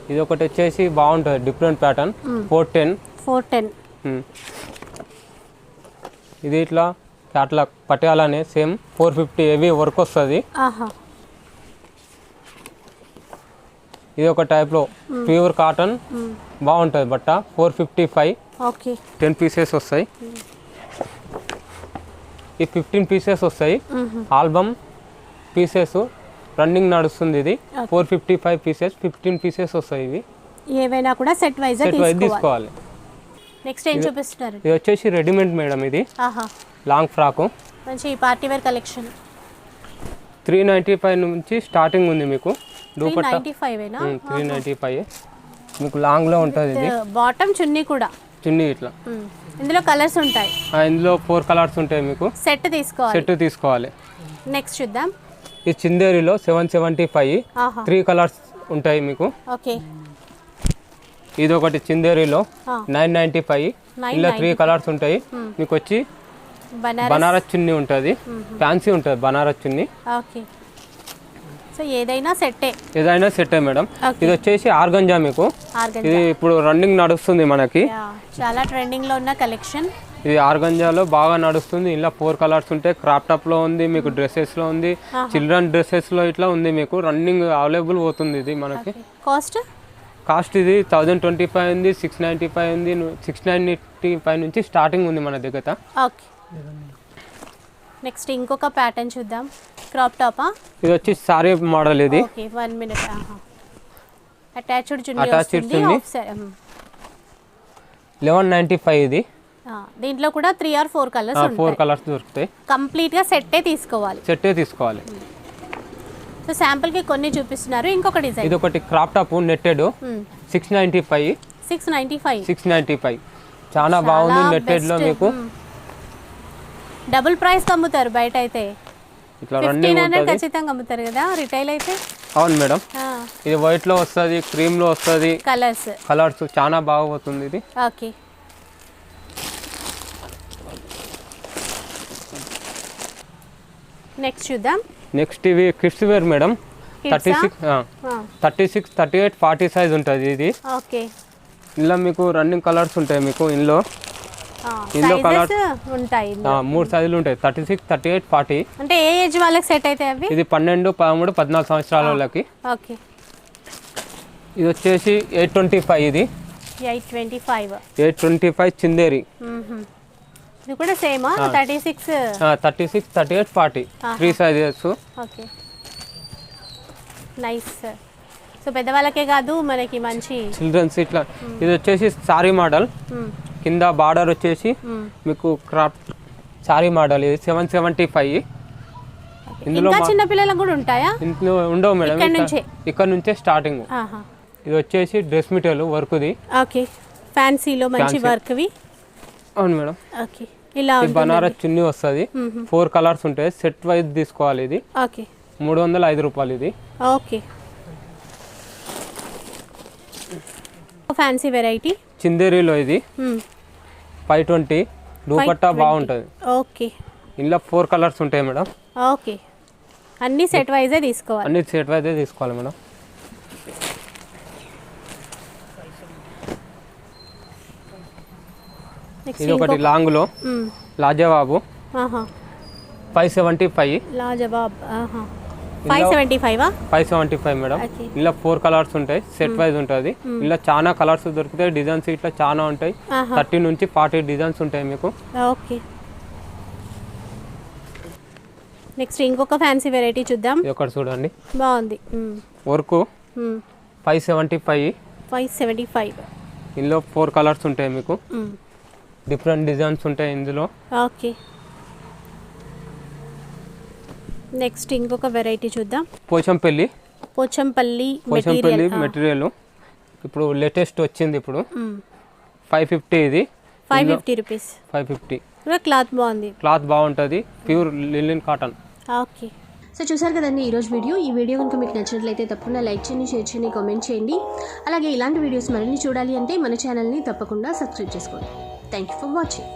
ఇది ఒకటి వచ్చేసి బాగుంటుంది, డిఫరెంట్ ప్యాటర్న్ 410. ఇది ఇట్లా క్యాట్లాగ్ పటియాలానే సేమ్ 450 హెవీ వర్క్ వస్తుంది. ఇది ఒక టైప్లో ప్యూర్ కాటన్ బాగుంటుంది బట్ట 455.
ఓకే
10 పీసెస్ వస్తాయి. ఈ 15 పీసెస్ వస్తాయి. ఆల్బమ్ పీసెస్ రన్నింగ్ నడుస్తుంది. ఇది 455 పీసెస్ 15 పీసెస్ వస్తాయి. ఇవి
ఏవైనా కూడా సెట్ వైజ్
తీసుకోవాలి.
నెక్స్ట్ ఏం చూపిస్తున్నారు?
ఇది వచ్చేసి రెడీమేడ్ మేడం. ఇది లాంగ్ ఫ్రాకు
మంచి పార్టీ వేర్ కలెక్షన్.
395 నుంచి స్టార్టింగ్ ఉంది మీకు. 395 మీకు లాంగ్ లో ఉంటుంది. ఇది
బాటమ్ చున్నీ కూడా
చున్నీ ఇట్లా.
ఇందులో కలర్స్ ఉంటాయి.
ఇందులో 4 కలర్స్ ఉంటాయి మీకు.
సెట్ తీసుకోవాలి. నెక్స్ట్ చూద్దాం.
ఈ చిందేరిలో 775 3 కలర్స్ ఉంటాయి మీకు.
ఓకే
ఇది ఒకటి చిందేరిలో 995. ఇలా 3 కలర్స్ ఉంటాయి మీకు. వచ్చి బనారస్ చున్నీ ఉంటుంది, ఫ్యాన్సీ ఉంటుంది బనారస్ చున్నీ.
ఓకే సో ఏదైనా సెట్టే
మేడం. ఇది వచ్చేసి ఆర్గంజా మీకు. ఇది ఇప్పుడు రన్నింగ్ నడుస్తుంది మనకి,
చాలా ట్రెండింగ్ లో ఉన్న కలెక్షన్.
ఇది ఆర్గంజాలో బాగా నడుస్తుంది. ఇలా 4 కలర్స్ ఉంటాయి. క్రాప్ టాప్ లో ఉంది మీకు, డ్రెస్సెస్ లో ఉంది, చిల్డ్రన్ డ్రెస్సెస్ లో ఇట్లా ఉంది మీకు. రన్నింగ్ అవైలబుల్ పోతుంది ఇది మనకి. కాస్ట్ ఇది 1025 ఉంది, 695 ఉంది, 695 నుంచి స్టార్టింగ్ ఉంది మన దగ్గర.
ఓకే నెక్స్ట్ ఇంకొక ప్యాటర్న్ చూద్దాం. Crop top.
ఇది వచ్చి సారీ మోడల్. ఇది
ఓకే 1 మినిట్. అటాచ్డ్ చున్నీ
1195. ఇది
దీంట్లో కూడా 3 or 4 కలర్స్ ఉంటాయి.
4 కలర్స్ దొరుకుతాయి.
కంప్లీట్ గా సెట్టే తీసుకోవాలి. సో శాంపుల్ కి కొన్ని చూపిస్తున్నారు. ఇంకొక డిజైన్.
ఇది ఒకటి క్రాప్ టాప్ నెట్టెడ్ 695. చాలా బాగుంది నెట్టెడ్ లో మీకు.
డబుల్ ప్రైస్ అమ్ముతారు బయట అయితే.
ఇట్లా
1500 ఖచ్చితంగా అమ్ముతారు కదా రిటైల్ అయితే.
అవును మేడం. ఇది వైట్ లో వస్తుంది, క్రీమ్ లో వస్తుంది. కలర్స్ చాలా బాగా పోతుంది ఇది.
ఓకే నెక్స్ట్ చూద్దాం.
నెక్స్ట్ ఇవి కిడ్స్ వేర్ మేడం. 36, 38, 40 సైజ్ ఉంటుంది ఇది.
ఓకే
ఇందులో మీకు రన్నింగ్ కలర్స్ ఉంటాయి మీకు. ఇందులో కలర్స్ ఉంటాయి. 3 సైజులు ఉంటాయి. 36, 38, 40.
అంటే ఏ ఏజ్ వాళ్ళకి సెట్ అయితే అవి?
ఇది 12, 13, 14 సంవత్సరాల వాళ్ళకి.
ఓకే
ఇది వచ్చేసి 825. ఇది 825 చిందేరి.
ఇది కూడా same 36,
38, 40 3 sizes.
Okay nice. So పెద్దవాళ్ళకే కాదు మనకి మంచి చిల్డ్రన్స్
ఇట్లా. ఇది వచ్చేసి సారీ మోడల్. కింద బార్డర్ వచ్చేసి మీకు క్రాప్ సారీ మోడల్. ఇది 775.
ఇందులో చిన్న పిల్లలకు కూడా ఉంటాయా?
ఇందులో ఉండవు మేడం, ఇక్కడ నుంచే స్టార్టింగ్. ఇది వచ్చేసి డ్రెస్ మెటీరియల్ వర్క్ది.
ఓకే ఫ్యాన్సీలో మంచి వర్క్వి.
అవును మేడం.
ఓకే ఇలా
బనారస్ చున్నీ వస్తుంది. 4 కలర్స్ ఉంటాయి. సెట్ వైజ్ తీసుకోవాలి. ఇది
ఓకే
305 రూపాయలు. ఇది
ఓకే ఫ్యాన్సీ వెరైటీ
చిందేరిలో. ఇది 520. దూపట్టా బాగుంటుంది.
ఓకే
ఇందులో 4 కలర్స్ ఉంటాయి మేడం.
ఓకే అన్ని సెట్ వైజే తీసుకోవాలి. మేడం ఇది ఒకటి లాంగ్ లో లాజవాబు 575. లాజవాబ్ 575
మేడం. ఇలా 4 కలర్స్ ఉంటాయి. సెట్ వైజ్ ఉంటుంది. ఇలా చాలా కలర్స్ దొరుకుతాయి. డిజైన్స్ ఇట్లా చాలా ఉంటాయి. 30 నుంచి 40 డిజైన్స్ ఉంటాయి మీకు.
ఓకే నెక్స్ట్ ఇంకొక ఫ్యాన్సీ వెరైటీ చూద్దాం.
ఇది ఒకటి చూడండి,
బాగుంది.
వర్క్ 575. ఇందులో 4 కలర్స్ ఉంటాయి మీకు. డిఫరెంట్ డిజైన్స్ ఉంటాయి ఇందులో.
ఓకే నెక్స్ట్ ఇంకొక వెరైటీ చూద్దాం.
పోచంపల్లి
మెటీరియల్
ఇప్పుడు లేటెస్ట్ వచ్చింది. ఇప్పుడు 550. ఇది
550 రూపీస్.
550.
క్లాత్ బాగుంది.
క్లాత్ బాగుంటుంది. Pure linen cotton.
Okay so చూసారు కదండి ఈరోజు వీడియో. ఈ వీడియో కనుక మీకు నచ్చినట్లయితే తప్పకుండా లైక్ చేయండి, షేర్ చేయండి, కామెంట్ చేయండి. అలాగే ఇలాంటి వీడియోస్ మరిన్ని చూడాలి అంటే మన ఛానల్ని తప్పకుండా సబ్స్క్రైబ్ చేసుకోండి. Thank you for watching.